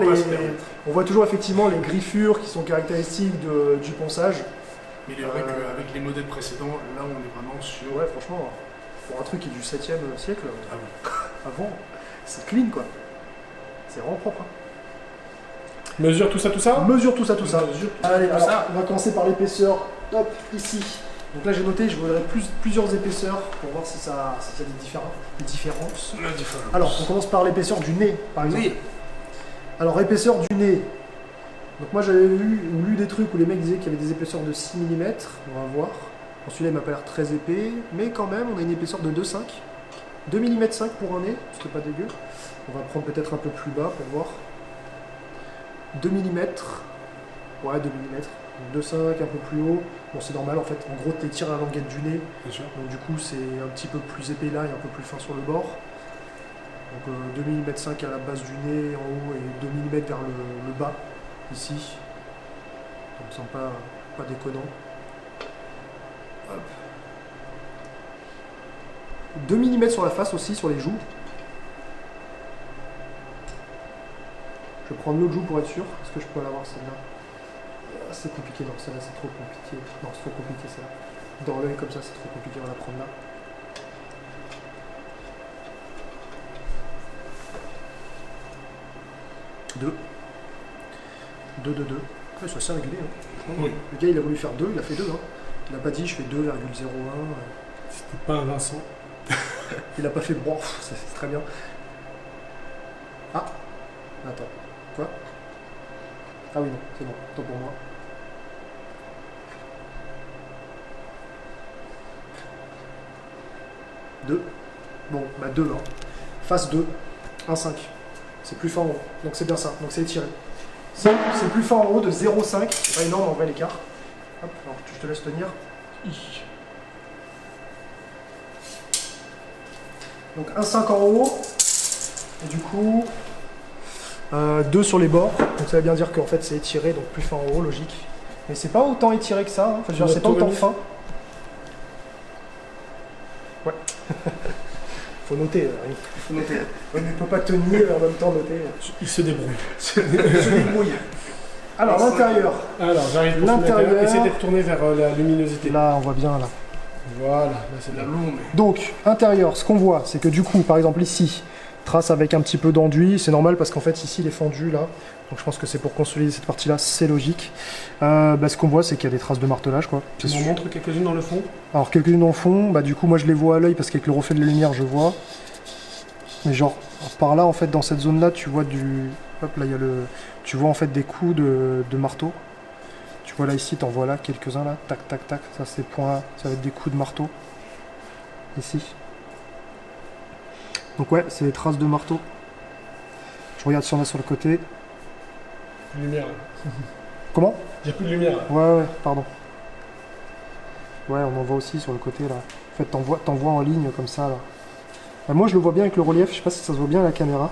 les griffures qui sont caractéristiques du ponçage. Mais il est vrai qu'avec les modèles précédents, là on est vraiment sur. Ouais, franchement, pour un truc qui est du 7e siècle, Ah oui. avant, c'est clean quoi. C'est vraiment propre. Hein. Mesure tout ça, tout ça. Mesure tout ça, tout ça. Mesure tout Allez, tout alors, ça. on va commencer par l'épaisseur. Hop, ici. Donc là, j'ai noté, je voudrais plusieurs épaisseurs pour voir si ça, s'il y a des différences. La différence. Alors, on commence par l'épaisseur du nez, par exemple. Oui. Alors, épaisseur du nez. Donc moi, j'avais vu ou lu des trucs où les mecs disaient qu'il y avait des épaisseurs de 6 mm. On va voir. Bon, celui-là, il m'a pas l'air très épais, mais quand même, on a une épaisseur de 2,5. 2 mm 5 pour un nez, ce qui n'est pas dégueu. On va prendre peut-être un peu plus bas pour voir. 2 mm. Ouais, 2 mm. 2,5, un peu plus haut. Bon, c'est normal en fait. En gros, tu étires la languette du nez. Bien sûr. Donc, du coup, c'est un petit peu plus épais là et un peu plus fin sur le bord. Donc, 2 mm 5 à la base du nez en haut et 2 mm vers le bas, ici. Donc, ça me semble pas déconnant. Hop. 2 mm sur la face aussi, sur les joues. Je vais prendre l'autre joue pour être sûr. Est-ce que je peux l'avoir celle-là? C'est compliqué, non, celle-là c'est trop compliqué. Non, c'est trop compliqué celle-là. Dans l'œil comme ça, c'est trop compliqué, on va la prendre là. Deux. 2. Ouais, c'est assez régulier. Hein. Oui. Le gars il a voulu faire 2, il a fait 2. Hein. Il n'a pas dit je fais 2,01. C'était pas un Vincent. Il a pas fait bon, c'est très bien. Ah, attends, quoi? Ah oui, non, c'est bon, tant pour moi. Deux. Bon, bah 2 hein. Face 2, 1,5. C'est plus fin en haut, donc c'est bien ça, donc c'est étiré. C'est plus fin en haut de 0,5, c'est pas énorme en vrai l'écart. Hop, alors je te laisse tenir. Donc 1,5 en haut, et du coup 2 sur les bords, donc ça veut bien dire qu'en fait c'est étiré, donc plus fin en haut, logique. Mais c'est pas autant étiré que ça, hein. Enfin, je veux dire, c'est pas autant fin. Ouais. Faut noter, il faut noter. On ne peut pas tenir et en même temps noter. Il se débrouille. Se débrouille. Alors l'intérieur. Alors, j'arrive pour L'intérieur. essayer d'être tourné vers la luminosité. Là, on voit bien là. Voilà, là c'est La bien. longue. Donc, intérieur, ce qu'on voit, c'est que du coup, par exemple ici, trace avec un petit peu d'enduit, c'est normal parce qu'en fait ici il est fendu là, donc je pense que c'est pour consolider cette partie là, c'est logique. Ce qu'on voit c'est qu'il y a des traces de martelage quoi. Tu m'en montres quelques-unes dans le fond? Alors quelques-unes dans le fond, du coup moi je les vois à l'œil parce qu'avec le reflet de la lumière je vois. Mais genre par là en fait dans cette zone là tu vois du... Hop là il y a le... Tu vois en fait des coups de marteau. Tu vois là ici, t'en vois là quelques-uns là, tac tac tac, ça c'est point, ça va être des coups de marteau. Ici. Donc ouais, c'est des traces de marteau. Je regarde si on a sur le côté. Plus de lumière. Comment? Il n'y a plus de lumière. Ouais, pardon. Ouais, on en voit aussi sur le côté là. En fait, t'en vois en ligne comme ça là. Moi je le vois bien avec le relief, je sais pas si ça se voit bien à la caméra.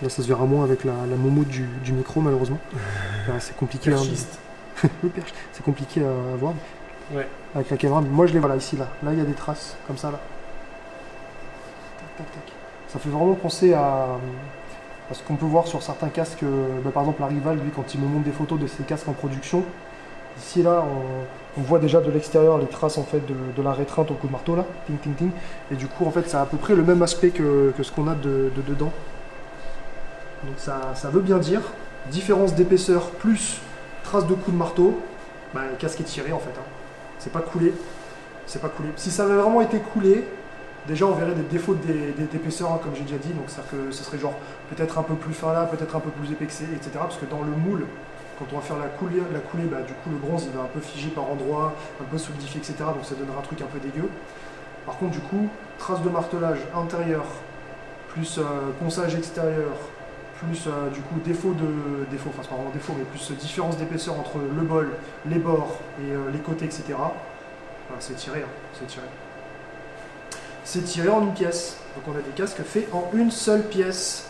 Là ça se verra moins avec la moumoute du micro malheureusement. C'est compliqué. Perchiste. Le perche, c'est compliqué à voir. Ouais. Avec la caméra, mais moi je les vois là, ici là. Là il y a des traces comme ça là. Tac, tac, tac. Ça fait vraiment penser à ce qu'on peut voir sur certains casques. Par exemple, la Rival, lui, quand il me montre des photos de ses casques en production, ici là, on voit déjà de l'extérieur les traces en fait de la rétreinte au coup de marteau là, ting ting ting. Et du coup, en fait, ça a à peu près le même aspect que ce qu'on a de dedans. Donc ça veut bien dire différence d'épaisseur plus traces de coup de marteau. Le casque est tiré en fait. Hein. C'est pas coulé. C'est pas coulé. Si ça avait vraiment été coulé, déjà on verrait des défauts d'épaisseur, hein, comme j'ai déjà dit, donc c'est-à-dire que ce serait genre peut-être un peu plus fin là, peut-être un peu plus épexé, etc. Parce que dans le moule, quand on va faire la coulée, du coup le bronze il va un peu figer par endroits, un peu solidifié, etc. Donc ça donnera un truc un peu dégueu. Par contre du coup, traces de martelage intérieur, plus ponçage extérieur, plus du coup enfin c'est pas vraiment défaut, mais plus différence d'épaisseur entre le bol, les bords et les côtés, etc. Voilà, c'est tiré, hein, c'est tiré. C'est tiré en une pièce. Donc on a des casques faits en une seule pièce.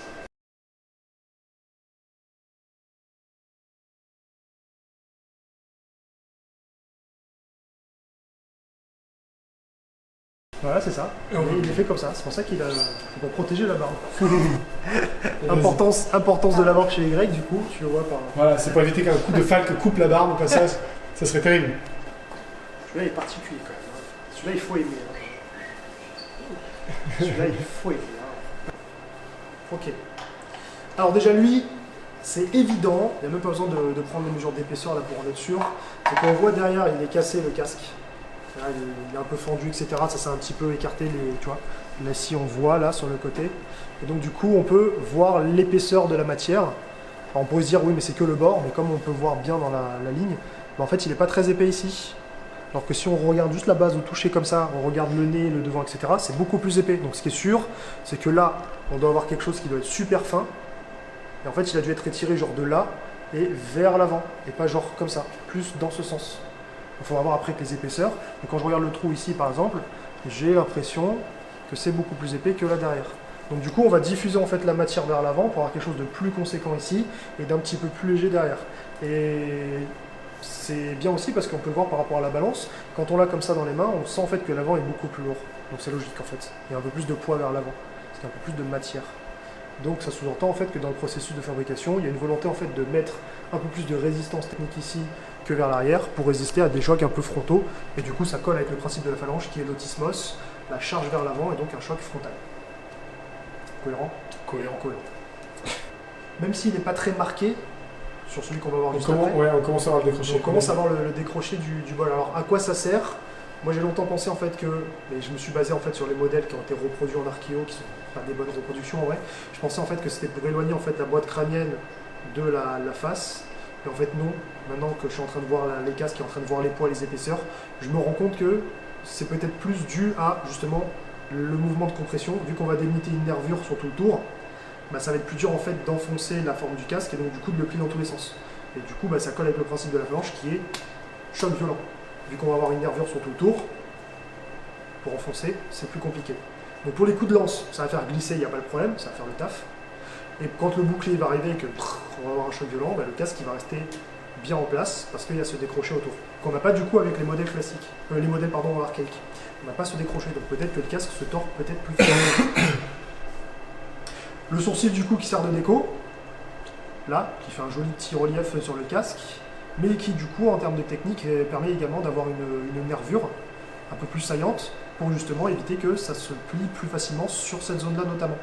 Voilà, c'est ça. Et il est fait comme ça. C'est pour ça qu'il a... C'est pour protéger la barbe. importance de la barbe chez les Grecs, du coup, tu le vois par... Voilà, c'est pour éviter qu'un coup de falque coupe la barbe au passage. Ça serait terrible. Celui-là est particulier quand même. Hein. Celui-là, il faut aimer. Hein. Celui-là, il faut aimer. Hein. Ok. Alors déjà, lui, c'est évident. Il n'y a même pas besoin de prendre les mesures d'épaisseur là pour en être sûr. C'est qu'on voit derrière, il est cassé le casque. Là, il est un peu fendu, etc. Ça s'est un petit peu écarté, tu vois. Là, si on voit là sur le côté. Et donc du coup, on peut voir l'épaisseur de la matière. Alors, on pourrait se dire, oui, mais c'est que le bord. Mais comme on peut voir bien dans la ligne, en fait, il n'est pas très épais ici. Alors que si on regarde juste la base au toucher comme ça, on regarde le nez, le devant, etc., c'est beaucoup plus épais. Donc ce qui est sûr, c'est que là, on doit avoir quelque chose qui doit être super fin. Et en fait, il a dû être étiré genre de là et vers l'avant. Et pas genre comme ça, plus dans ce sens. Il faudra voir après avec les épaisseurs. Mais quand je regarde le trou ici, par exemple, j'ai l'impression que c'est beaucoup plus épais que là derrière. Donc du coup, on va diffuser en fait la matière vers l'avant pour avoir quelque chose de plus conséquent ici et d'un petit peu plus léger derrière. Et c'est bien aussi parce qu'on peut le voir par rapport à la balance. Quand on l'a comme ça dans les mains, on sent en fait que l'avant est beaucoup plus lourd. Donc c'est logique en fait. Il y a un peu plus de poids vers l'avant, parce qu'il y a un peu plus de matière. Donc ça sous-entend en fait que dans le processus de fabrication, il y a une volonté en fait de mettre un peu plus de résistance technique ici que vers l'arrière pour résister à des chocs un peu frontaux. Et du coup, ça colle avec le principe de la phalange qui est l'autismos, la charge vers l'avant et donc un choc frontal. Cohérent ? Cohérent. Même s'il n'est pas très marqué sur celui qu'on va voir juste après. On commence à voir le décroché. On commence à voir le décroché du bol. Alors à quoi ça sert ? Moi j'ai longtemps pensé en fait que, et je me suis basé en fait sur les modèles qui ont été reproduits en archéo, qui sont pas des bonnes reproductions en vrai. Je pensais en fait que c'était pour éloigner en fait la boîte crânienne de la face. Et en fait non, maintenant que je suis en train de voir les casques et en train de voir les poids, les épaisseurs, je me rends compte que c'est peut-être plus dû à justement le mouvement de compression. Vu qu'on va délimiter une nervure sur tout le tour, bah, ça va être plus dur en fait d'enfoncer la forme du casque et donc du coup de le plier dans tous les sens. Et du coup bah, ça colle avec le principe de la phalange qui est choc violent. Vu qu'on va avoir une nervure sur tout le tour, pour enfoncer, c'est plus compliqué. Donc pour les coups de lance, ça va faire glisser, il n'y a pas de problème, ça va faire le taf. Et quand le bouclier va arriver et que on va avoir un choc violent, bah, le casque il va rester bien en place parce qu'il y a ce décroché autour. Qu'on n'a pas du coup avec les modèles classiques, les modèles archaïques. On n'a pas ce décroché, donc peut-être que le casque se tord peut-être plus facilement. Le sourcil du coup qui sert de déco, là, qui fait un joli petit relief sur le casque, mais qui du coup en termes de technique permet également d'avoir une nervure un peu plus saillante pour justement éviter que ça se plie plus facilement sur cette zone-là notamment.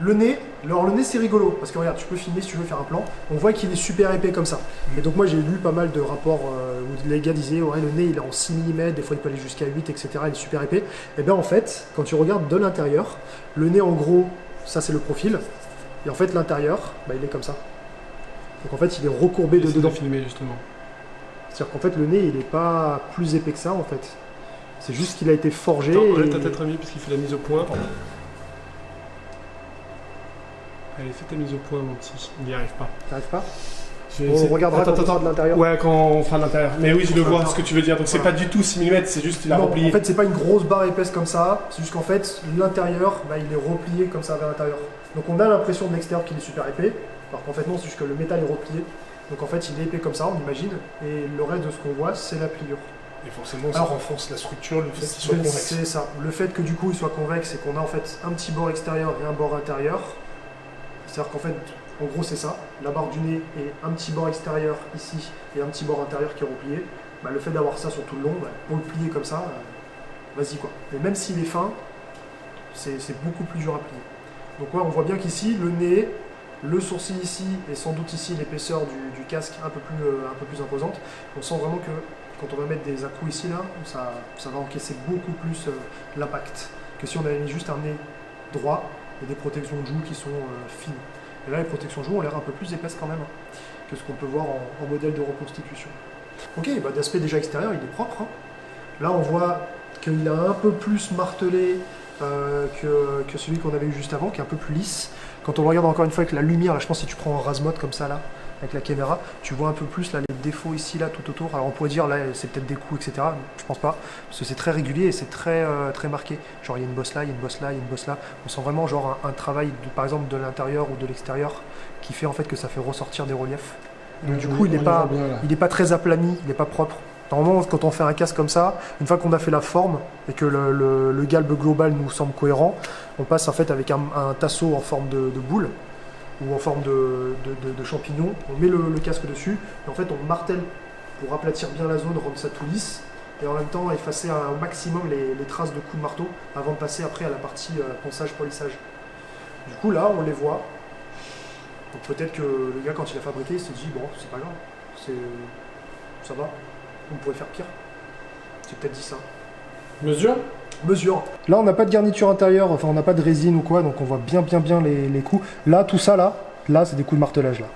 Le nez, alors le nez c'est rigolo, parce que regarde, tu peux filmer si tu veux faire un plan, on voit qu'il est super épais comme ça. Et donc moi j'ai lu pas mal de rapports où les gars disaient ouais le nez il est en 6 mm, des fois il peut aller jusqu'à 8, etc. Il est super épais. Et bien en fait, quand tu regardes de l'intérieur, le nez en gros, ça c'est le profil, et en fait l'intérieur, bah, il est comme ça. Donc en fait il est recourbé de dedans. Filmer justement. C'est-à-dire qu'en fait le nez il n'est pas plus épais que ça en fait. C'est juste qu'il a été forgé. Attends, et... ta tête remise puisqu'il fait la mise au point. Allez, fais ta mise au point, mon petit. Il n'y arrive pas. T'arrives pas? On regardera quand on sera de l'intérieur. Ouais, quand on fera de l'intérieur. Mais oui, je le vois ce que tu veux dire. Donc c'est pas du tout 6 mm, c'est juste qu'il a replié. En fait, c'est pas une grosse barre épaisse comme ça. C'est juste qu'en fait, l'intérieur, bah, il est replié comme ça vers l'intérieur. Donc on a l'impression de l'extérieur qu'il est super épais. Alors qu'en fait, non, c'est juste que le métal est replié. Donc en fait, il est épais comme ça, on imagine. Et le reste de ce qu'on voit, c'est la pliure. Et forcément, ça renforce la structure, le fait qu'il soit convexe. C'est ça. Le fait que du coup, il soit convexe, c'est qu'on a en fait un petit bord extérieur et un bord intérieur. C'est-à-dire qu'en fait, en gros, c'est ça. La barre du nez et un petit bord extérieur ici et un petit bord intérieur qui est replié. Bah, le fait d'avoir ça sur tout le long, bah, pour le plier comme ça, vas-y quoi. Et même s'il est fin, c'est beaucoup plus dur à plier. Donc ouais, on voit bien qu'ici, le nez, le sourcil ici et sans doute ici l'épaisseur du casque un peu plus imposante. On sent vraiment que quand on va mettre des à-coups ici, là, ça va encaisser beaucoup plus l'impact que si on avait mis juste un nez droit et des protections de joues qui sont fines. Et là, les protections de joues ont l'air un peu plus épaisses quand même que ce qu'on peut voir en modèle de reconstitution. Ok, bah, d'aspect déjà extérieur, il est propre. Hein. Là, on voit qu'il a un peu plus martelé que celui qu'on avait eu juste avant, qui est un peu plus lisse. Quand on le regarde encore une fois avec la lumière, là, je pense que si tu prends un Razmod comme ça, là, avec la caméra, tu vois un peu plus là, les défauts ici, là, tout autour. Alors on pourrait dire, là, c'est peut-être des coups, etc. Je pense pas, parce que c'est très régulier et c'est très marqué. Genre, il y a une bosse là, il y a une bosse là, il y a une bosse là. On sent vraiment genre un travail, par exemple, de l'intérieur ou de l'extérieur, qui fait en fait que ça fait ressortir des reliefs. Donc du coup, il n'est pas très aplani, il n'est pas propre. Normalement, quand on fait un casque comme ça, une fois qu'on a fait la forme et que le galbe global nous semble cohérent, on passe en fait avec un tasseau en forme de boule. ou en forme de champignon. On met le casque dessus et en fait on martèle pour aplatir bien la zone, rendre ça tout lisse et en même temps effacer un maximum les traces de coups de marteau avant de passer après à la partie ponçage, polissage. Du coup là on les voit. Donc peut-être que le gars quand il a fabriqué il s'est dit bon c'est pas grave, ça va, on pourrait faire pire. J'ai peut-être dit ça. Mesure. Là, on n'a pas de garniture intérieure, enfin, on n'a pas de résine ou quoi, donc on voit bien les coups. Là, tout ça, là, c'est des coups de martelage, là.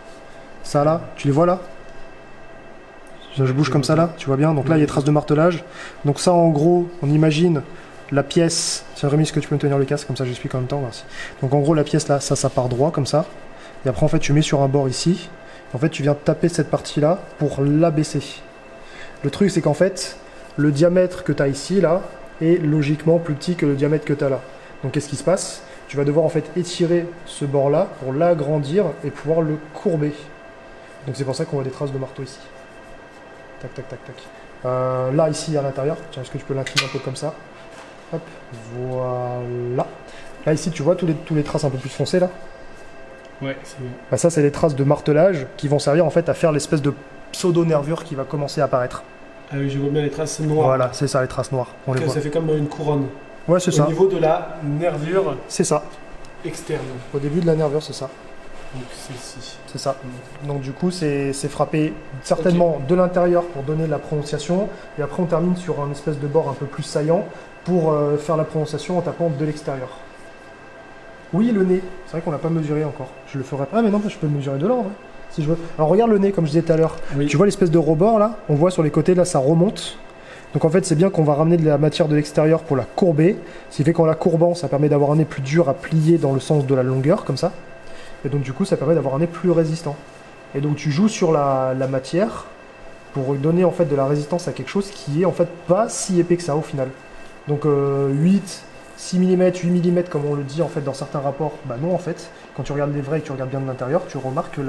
Ça, là, tu les vois, là? Je bouge comme ça, là, tu vois bien? Donc là, il y a des traces de martelage. Donc ça, en gros, on imagine la pièce... Tiens, Rémi, est-ce que tu peux me tenir le casque? Comme ça, j'explique en même temps, merci. Donc en gros, la pièce, là, ça part droit, comme ça. Et après, en fait, tu mets sur un bord ici. En fait, tu viens taper cette partie-là pour l'abaisser. Le truc, c'est qu'en fait, le diamètre que tu as ici, là, est logiquement plus petit que le diamètre que tu as là. Donc qu'est-ce qui se passe? Tu vas devoir en fait étirer ce bord-là pour l'agrandir et pouvoir le courber. Donc c'est pour ça qu'on voit des traces de marteau ici. Tac, tac, tac, tac. Là, ici, à l'intérieur, tiens, est-ce que tu peux l'incliner un peu comme ça? Hop, voilà. Là, ici, tu vois tous les traces un peu plus foncées, là? Ouais, c'est bien. Bah, ça, c'est les traces de martelage qui vont servir en fait à faire l'espèce de pseudo-nervure qui va commencer à apparaître. Ah oui, je vois bien les traces noires. Voilà, c'est ça, les traces noires. On les voit. Ça fait comme une couronne. Ouais, c'est ça. Au niveau de la nervure C'est ça. externe. Au début de la nervure, c'est ça. Donc c'est ici. C'est ça. Donc du coup, c'est frappé certainement de l'intérieur pour donner la prononciation. Et après, on termine sur un espèce de bord un peu plus saillant pour faire la prononciation en tapant de l'extérieur. Oui, le nez. C'est vrai qu'on l'a pas mesuré encore. Je le ferai pas. Ah mais non, je peux le mesurer de là, en vrai. Si je veux. Alors regarde le nez, comme je disais tout à l'heure. Oui. Tu vois l'espèce de rebord là? On voit sur les côtés, là, ça remonte. Donc en fait, c'est bien qu'on va ramener de la matière de l'extérieur pour la courber. Ce qui fait qu'en la courbant, ça permet d'avoir un nez plus dur à plier dans le sens de la longueur, comme ça. Et donc du coup, ça permet d'avoir un nez plus résistant. Et donc tu joues sur la matière pour donner en fait de la résistance à quelque chose qui est en fait pas si épais que ça au final. Donc 8, 6 mm, 8 mm comme on le dit en fait dans certains rapports, bah non en fait. Quand tu regardes les vrais et que tu regardes bien de l'intérieur, tu remarques que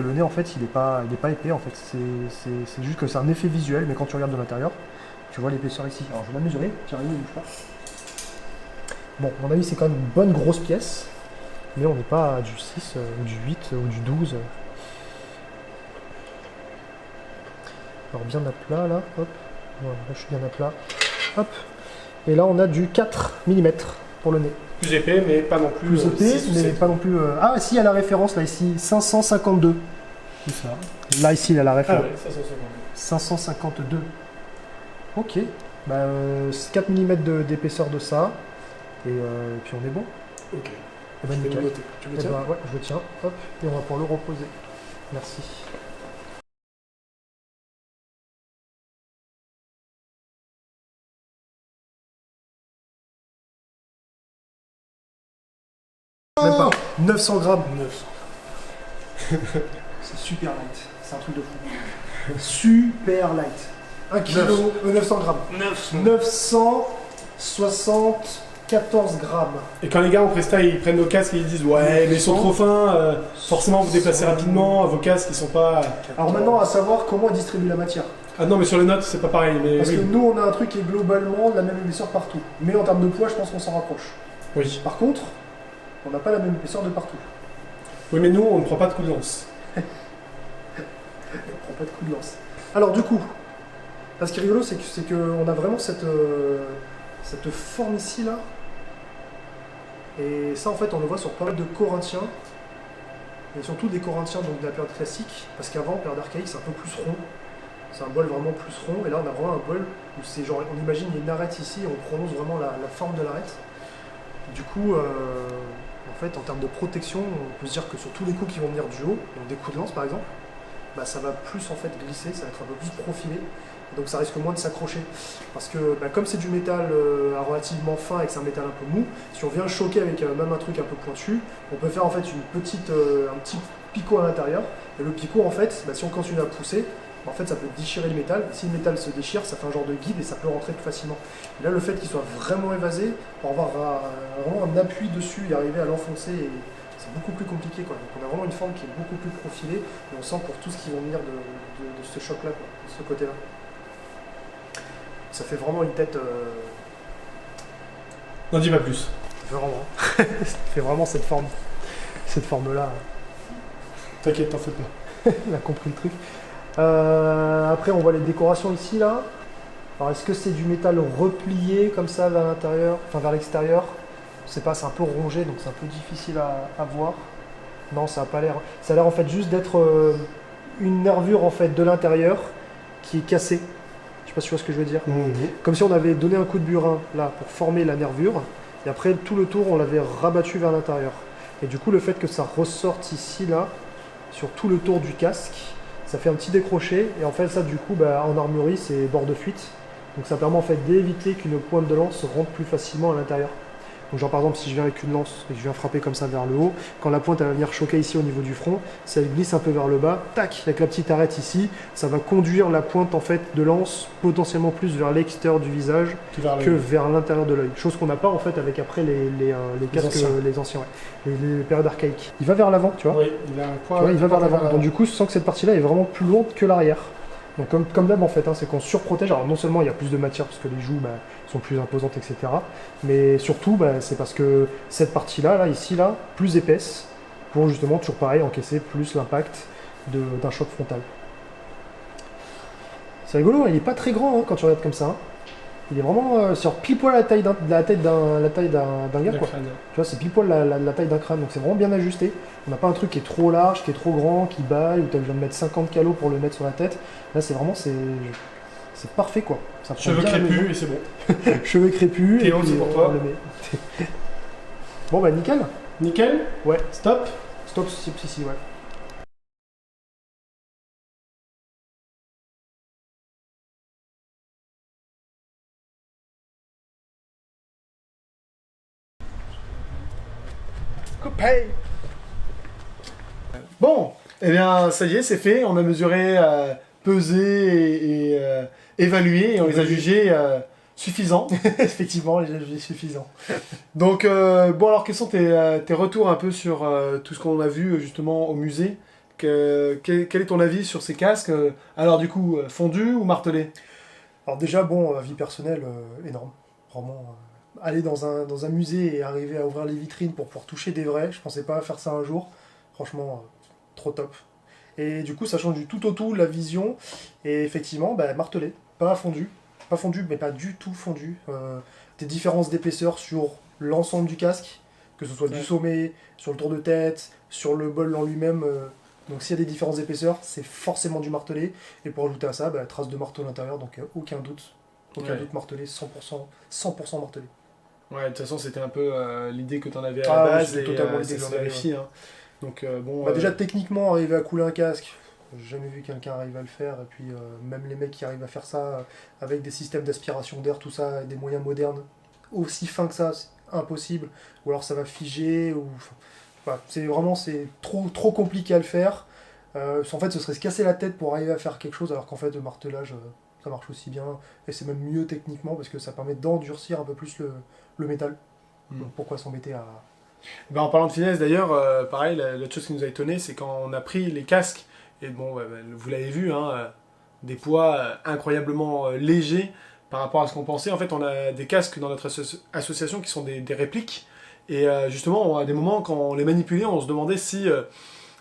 le nez en fait il est pas épais en fait. C'est juste que c'est un effet visuel, mais quand tu regardes de l'intérieur, tu vois l'épaisseur ici. Alors je vais la mesurer, j'arrive, ne bouge pas. Bon, à mon avis c'est quand même une bonne grosse pièce. Mais on n'est pas à du 6, ou du 8, ou du 12. Alors bien à plat là, hop. Voilà, là je suis bien à plat. Hop. Et là on a du 4 mm pour le nez. Plus épais, mais pas non plus. Plus épais, 6 ou mais 7. pas non plus. Ah si, il y a la référence là ici, 552. C'est ça. Là ici, il y a la Ah référence. ouais, ça c'est 552. Ok. Bah, 4 mm d'épaisseur de ça. Et puis on est bon. Ok. Eh ben, Je vais nickel. le noter. Tu le Eh tiens ben, ouais, je le tiens, hop, et on va pouvoir le reposer. Merci. Même pas. 900 grammes. 900. C'est super light. C'est un truc de fou. Super light. 1 kg, 900 grammes. 974 grammes. Et quand les gars en presta ils prennent nos casques et ils disent ouais mais ils sont trop fins, forcément vous déplacez rapidement, vos casques ils sont pas... Alors maintenant, à savoir comment on distribue la matière. Ah non mais sur les notes c'est pas pareil mais Parce oui. que nous, on a un truc qui est globalement de la même épaisseur partout. Mais en termes de poids, je pense qu'on s'en rapproche. Oui. Par contre, on n'a pas la même épaisseur de partout. Oui mais nous on ne prend pas de coups de lance. On prend pas de coup de lance. Alors du coup, là, ce qui est rigolo, c'est qu'on a vraiment cette forme ici, là. Et ça, en fait, on le voit sur pas mal de Corinthiens. Et surtout des Corinthiens donc de la période classique. Parce qu'avant, période archaïque, c'est un peu plus rond. C'est un bol vraiment plus rond. Et là, on a vraiment un bol où c'est genre, on imagine il y a une arête ici et on prononce vraiment la forme de l'arête. Du coup, en fait, en termes de protection, on peut se dire que sur tous les coups qui vont venir du haut, donc des coups de lance par exemple, bah, ça va plus en fait glisser, ça va être un peu plus profilé, donc ça risque moins de s'accrocher. Parce que bah, comme c'est du métal relativement fin et que c'est un métal un peu mou, si on vient choquer avec même un truc un peu pointu, on peut faire en fait un petit picot à l'intérieur, et le picot en fait, bah, si on continue à pousser, en fait ça peut déchirer le métal, si le métal se déchire, ça fait un genre de guide et ça peut rentrer plus facilement. Et là le fait qu'il soit vraiment évasé, pour avoir vraiment un appui dessus et arriver à l'enfoncer, c'est beaucoup plus compliqué quoi. Donc on a vraiment une forme qui est beaucoup plus profilée et on sent pour tout ce qui va venir de ce choc là, quoi, de ce côté là. Ça fait vraiment une tête... N'en dis pas plus. Vraiment. Ça fait vraiment cette forme. cette forme-là. T'inquiète, t'en fais pas. Il a compris le truc. Après, on voit les décorations ici, là. Alors, est-ce que c'est du métal replié comme ça vers l'intérieur, enfin vers l'extérieur? Je sais pas, c'est un peu rongé, donc c'est un peu difficile à voir. Non, ça a pas l'air. Ça a l'air en fait juste d'être une nervure en fait de l'intérieur qui est cassée. Je sais pas si tu vois ce que je veux dire. Comme si on avait donné un coup de burin là pour former la nervure, et après tout le tour on l'avait rabattu vers l'intérieur. Et du coup, le fait que ça ressorte ici là, sur tout le tour du casque, ça fait un petit décroché. Et en fait, ça du coup, en armurerie, c'est bord de fuite. Donc ça permet en fait d'éviter qu'une pointe de lance rentre plus facilement à l'intérieur. Donc genre par exemple si je viens avec une lance et que je viens frapper comme ça vers le haut, quand la pointe elle va venir choquer ici au niveau du front, si elle glisse un peu vers le bas, tac, avec la petite arête ici, ça va conduire la pointe en fait de lance potentiellement plus vers l'extérieur du visage que vers l'intérieur de l'œil. Chose qu'on n'a pas en fait avec après les casques, les anciens, ouais. Les périodes archaïques. Il va vers l'avant, tu vois. Oui, il a un point. Tu vois, il va vers l'avant. Donc du coup, je sens que cette partie-là est vraiment plus lourde que l'arrière. Donc comme d'hab en fait, c'est qu'on surprotège. Alors non seulement il y a plus de matière parce que les joues sont plus imposantes, etc. Mais surtout c'est parce que cette partie-là, là, ici, là, plus épaisse, pour justement toujours pareil encaisser plus l'impact d'un choc frontal. C'est rigolo, il est pas très grand quand tu regardes comme ça. Hein. Il est vraiment sur pile poil la taille d'un gars quoi. Tu vois, c'est pile poil la taille d'un crâne, donc c'est vraiment bien ajusté. On n'a pas un truc qui est trop large, qui est trop grand, qui baille, où tu as besoin de mettre 50 calos pour le mettre sur la tête. Là, c'est vraiment, c'est parfait quoi. Ça Cheveux crépus et c'est bon. Cheveux crépus. Théo, c'est pour toi. Bon nickel. Nickel. Ouais. Stop. Stop, si, ouais. Coupé. Bon, eh bien, ça y est, c'est fait. On a mesuré, pesé et évalué et on les a jugés suffisants. Effectivement, les a jugés suffisants. Donc, bon, alors, quels sont tes retours un peu sur tout ce qu'on a vu justement au musée? Quel est ton avis sur ces casques? Alors, du coup, fondus ou martelés? Alors, déjà, vie personnelle, énorme. Vraiment. Aller dans un musée et arriver à ouvrir les vitrines pour pouvoir toucher des vrais, je pensais pas faire ça un jour. Franchement, trop top. Et du coup, ça change du tout au tout la vision. Et effectivement, martelé, pas fondu. Pas fondu, mais pas du tout fondu. Des différences d'épaisseur sur l'ensemble du casque, que ce soit du sommet, sur le tour de tête, sur le bol en lui-même. Donc s'il y a des différences d'épaisseur, c'est forcément du martelé. Et pour ajouter à ça, trace de marteau à l'intérieur, donc aucun doute. Aucun doute martelé, 100% martelé. Ouais, de toute façon, c'était un peu l'idée que tu en avais à la base, et totalement l'idée ça que j'en s'est avais. vérifié. Hein. Donc, déjà, techniquement, arriver à couler un casque, j'ai jamais vu quelqu'un arriver à le faire. Et puis, même les mecs qui arrivent à faire ça avec des systèmes d'aspiration d'air, tout ça, et des moyens modernes, aussi fins que ça, c'est impossible. Ou alors ça va figer, ou... c'est trop compliqué à le faire. En fait, ce serait se casser la tête pour arriver à faire quelque chose, alors qu'en fait, le martelage... ça marche aussi bien, et c'est même mieux techniquement parce que ça permet d'endurcir un peu plus le métal. Donc pourquoi s'embêter à... En parlant de finesse d'ailleurs, pareil, l'autre chose qui nous a étonné, c'est quand on a pris les casques, et bon, vous l'avez vu, hein, des poids incroyablement légers par rapport à ce qu'on pensait. En fait, on a des casques dans notre association qui sont des répliques, et justement, à des moments, quand on les manipulait, on se demandait si...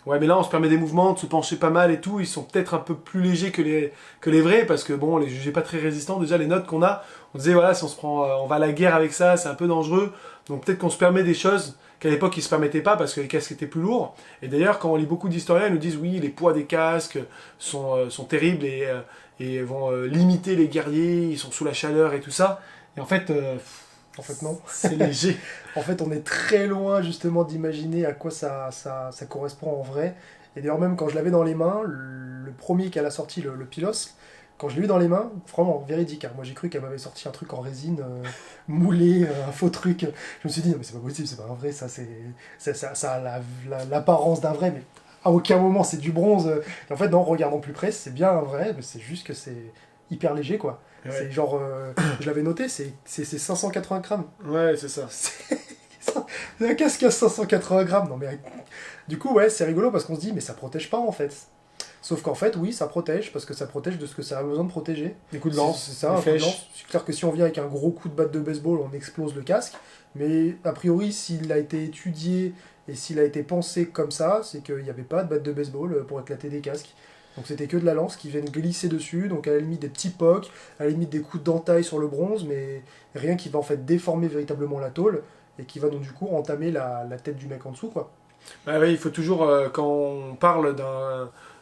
ouais, mais là, on se permet des mouvements, de se pencher pas mal et tout. Ils sont peut-être un peu plus légers que les vrais, parce que bon, on les jugeait pas très résistants. Déjà, les notes qu'on a, on disait, voilà, si on se prend, on va à la guerre avec ça, c'est un peu dangereux. Donc peut-être qu'on se permet des choses qu'à l'époque, ils se permettaient pas, parce que les casques étaient plus lourds. Et d'ailleurs, quand on lit beaucoup d'historiens, ils nous disent, oui, les poids des casques sont terribles et vont limiter les guerriers, ils sont sous la chaleur et tout ça. Et en fait, non. C'est léger. En fait, on est très loin justement d'imaginer à quoi ça correspond en vrai. Et d'ailleurs, même quand je l'avais dans les mains, le premier qu'elle a sorti, le Pilos, quand je l'ai eu dans les mains, vraiment véridique. Hein. Moi, j'ai cru qu'elle m'avait sorti un truc en résine, moulé, un faux truc. Je me suis dit, non, mais c'est pas possible, c'est pas un vrai, ça a l'apparence d'un vrai, mais à aucun moment c'est du bronze. Et en fait, non, regardant plus près, c'est bien un vrai, mais c'est juste que c'est hyper léger, quoi. Ouais. C'est genre, je l'avais noté, c'est 580 grammes. Ouais, c'est ça. C'est un casque à 580 grammes. Non, mais du coup, ouais, c'est rigolo parce qu'on se dit, mais ça protège pas en fait. Sauf qu'en fait, oui, ça protège parce que ça protège de ce que ça a besoin de protéger. Les coups de lance, c'est ça, un coup de lance. C'est clair que si on vient avec un gros coup de batte de baseball, on explose le casque. Mais a priori, s'il a été étudié Et s'il a été pensé comme ça, c'est qu'il n'y avait pas de batte de baseball pour éclater des casques. Donc c'était que de la lance qui viennent glisser dessus, donc à la limite des petits pocs, à la limite des coups d'entaille sur le bronze, mais rien qui va en fait déformer véritablement la tôle, et qui va donc du coup entamer la tête du mec en dessous, quoi. Bah oui, il faut toujours, quand on parle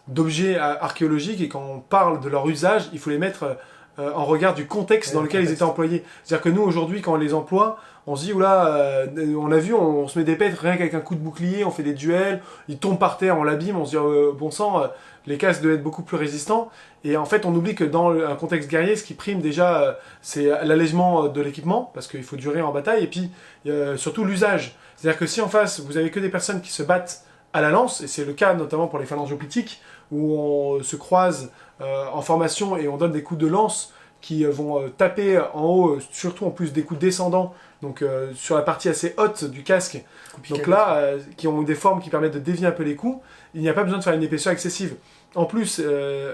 d'objets archéologiques et quand on parle de leur usage, il faut les mettre en regard du contexte dans lequel ils étaient employés. C'est-à-dire que nous, aujourd'hui, quand on les emploie, on se dit, oula, on a vu, on se met des pètes rien qu'avec un coup de bouclier, on fait des duels, ils tombent par terre, on l'abîme, on se dit, bon sang, les casques doivent être beaucoup plus résistants. Et en fait, on oublie que dans un contexte guerrier, ce qui prime déjà, c'est l'allègement de l'équipement, parce qu'il faut durer en bataille, et puis surtout l'usage. C'est-à-dire que si en face, vous avez que des personnes qui se battent à la lance, et c'est le cas notamment pour les phalanges politiques, où on se croise en formation et on donne des coups de lance qui vont taper en haut, surtout en plus des coups descendants, donc sur la partie assez haute du casque, donc là, qui ont des formes qui permettent de dévier un peu les coups, il n'y a pas besoin de faire une épaisseur excessive. En plus,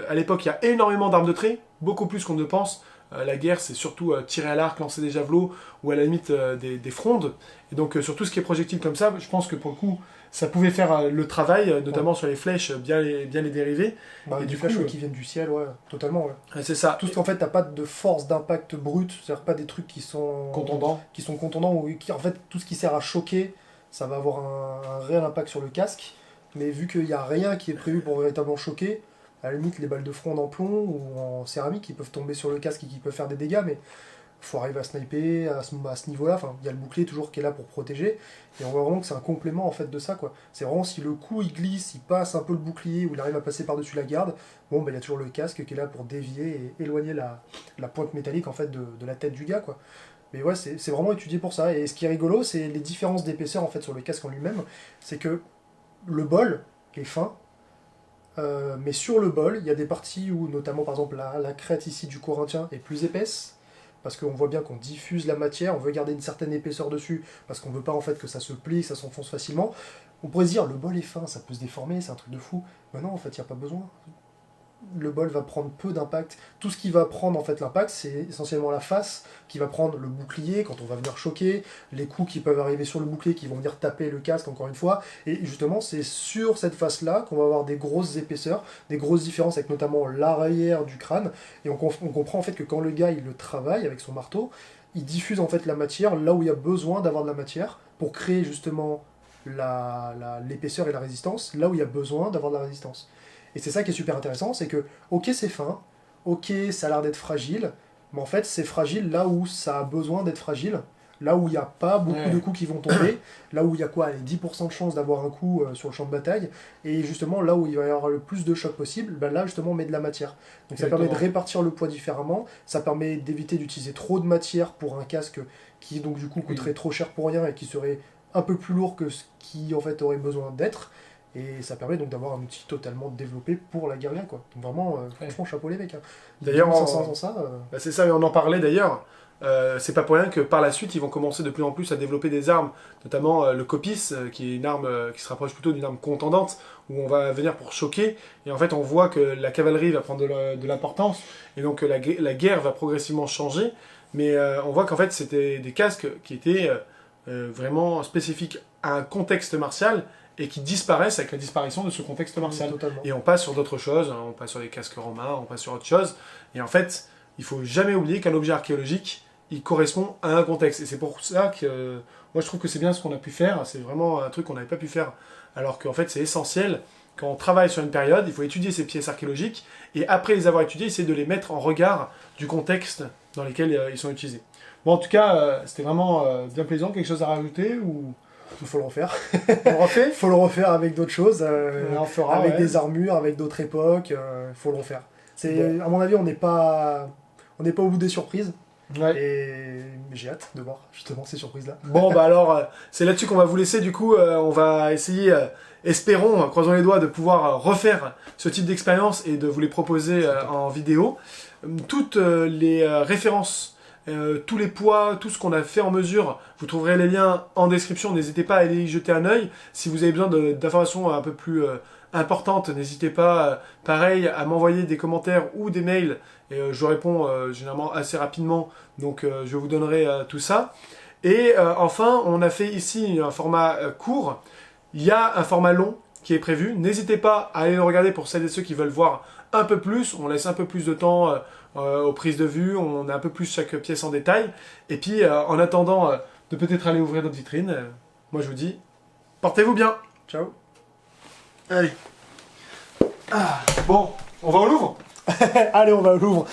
à l'époque, il y a énormément d'armes de trait, beaucoup plus qu'on ne le pense. La guerre, c'est surtout tirer à l'arc, lancer des javelots, ou à la limite des frondes. Et donc, sur tout ce qui est projectile comme ça, je pense que pour le coup, ça pouvait faire le travail, notamment sur les flèches, bien les dériver. Bah, et du coup, flèches qui viennent du ciel, ouais, totalement, ouais. c'est ça. Tout ce qu'en fait, t'as pas de force d'impact brut, c'est-à-dire pas des trucs qui sont contondants, ou qui, en fait, tout ce qui sert à choquer, ça va avoir un réel impact sur le casque. Mais vu qu'il n'y a rien qui est prévu pour véritablement choquer, à la limite, les balles de fronde en plomb ou en céramique qui peuvent tomber sur le casque et qui peuvent faire des dégâts, mais faut arriver à sniper à ce niveau-là. Enfin, il y a le bouclier toujours qui est là pour protéger, et on voit vraiment que c'est un complément en fait de ça, quoi. C'est vraiment si le coup il glisse, il passe un peu le bouclier ou il arrive à passer par-dessus la garde, bon, ben il y a toujours le casque qui est là pour dévier et éloigner la pointe métallique en fait de la tête du gars, quoi. Mais ouais, c'est vraiment étudié pour ça. Et ce qui est rigolo, c'est les différences d'épaisseur en fait sur le casque en lui-même. C'est que le bol est fin, mais sur le bol, il y a des parties où, notamment par exemple la crête ici du corinthien est plus épaisse, parce qu'on voit bien qu'on diffuse la matière, on veut garder une certaine épaisseur dessus, parce qu'on veut pas en fait que ça se plie, que ça s'enfonce facilement. On pourrait se dire, le bol est fin, ça peut se déformer, c'est un truc de fou. Mais non, en fait, il n'y a pas besoin. Le bol va prendre peu d'impact. Tout ce qui va prendre en fait l'impact, c'est essentiellement la face qui va prendre le bouclier quand on va venir choquer, les coups qui peuvent arriver sur le bouclier qui vont venir taper le casque encore une fois. Et justement, c'est sur cette face-là qu'on va avoir des grosses épaisseurs, des grosses différences avec notamment l'arrière du crâne. Et on comprend en fait que quand le gars il le travaille avec son marteau, il diffuse en fait la matière là où il y a besoin d'avoir de la matière pour créer justement l'épaisseur et la résistance là où il y a besoin d'avoir de la résistance. Et c'est ça qui est super intéressant, c'est que, ok c'est fin, ok ça a l'air d'être fragile, mais en fait c'est fragile là où ça a besoin d'être fragile, là où il n'y a pas beaucoup de coups qui vont tomber, là où il y a quoi, les 10% de chance d'avoir un coup sur le champ de bataille, et justement là où il va y avoir le plus de chocs possible, ben là justement on met de la matière. Donc ça permet de répartir le poids différemment, ça permet d'éviter d'utiliser trop de matière pour un casque qui donc du coup coûterait trop cher pour rien et qui serait un peu plus lourd que ce qui en fait aurait besoin d'être. Et ça permet donc d'avoir un outil totalement développé pour la guérilla, quoi. Donc vraiment, franchement, chapeau les mecs. Hein. D'ailleurs, bah, c'est ça, mais on en parlait d'ailleurs. C'est pas pour rien que par la suite, ils vont commencer de plus en plus à développer des armes, notamment le copis, qui est une arme qui se rapproche plutôt d'une arme contendante, où on va venir pour choquer. Et en fait, on voit que la cavalerie va prendre de l'importance, et donc la guerre va progressivement changer. Mais on voit qu'en fait, c'était des casques qui étaient vraiment spécifiques à un contexte martial, et qui disparaissent avec la disparition de ce contexte martial. Totalement. Et on passe sur d'autres choses, on passe sur les casques romains, on passe sur autre chose. Et en fait, il faut jamais oublier qu'un objet archéologique, il correspond à un contexte. Et c'est pour ça que moi je trouve que c'est bien ce qu'on a pu faire. C'est vraiment un truc qu'on n'avait pas pu faire. Alors qu'en fait, c'est essentiel. Quand on travaille sur une période, il faut étudier ces pièces archéologiques et après les avoir étudiées, essayer de les mettre en regard du contexte dans lequel ils sont utilisés. Bon, en tout cas, c'était vraiment bien plaisant. Quelque chose à rajouter ou... Il faut le refaire. On le refait. Faut le refaire avec d'autres choses, on fera, avec des armures, avec d'autres époques. Faut le refaire. C'est, à mon avis, on n'est pas au bout des surprises. Ouais. Et j'ai hâte de voir justement ces surprises-là. Bon, bah alors, c'est là-dessus qu'on va vous laisser. Du coup, on va essayer, espérons, croisons les doigts, de pouvoir refaire ce type d'expérience et de vous les proposer en vidéo. Toutes les références, tous les poids, tout ce qu'on a fait en mesure, vous trouverez les liens en description. N'hésitez pas à aller y jeter un œil. Si vous avez besoin d'informations un peu plus importantes, n'hésitez pas, pareil, à m'envoyer des commentaires ou des mails. Et je réponds généralement assez rapidement, donc je vous donnerai tout ça. Et enfin, on a fait ici un format court Il y a un format long qui est prévu. N'hésitez pas à aller le regarder pour celles et ceux qui veulent voir un peu plus. On laisse un peu plus de temps aux prises de vue. On a un peu plus chaque pièce en détail. Et puis, en attendant de peut-être aller ouvrir notre vitrine, moi je vous dis, portez-vous bien. Ciao. Allez. Bon, on va au Louvre. Allez, on va au Louvre.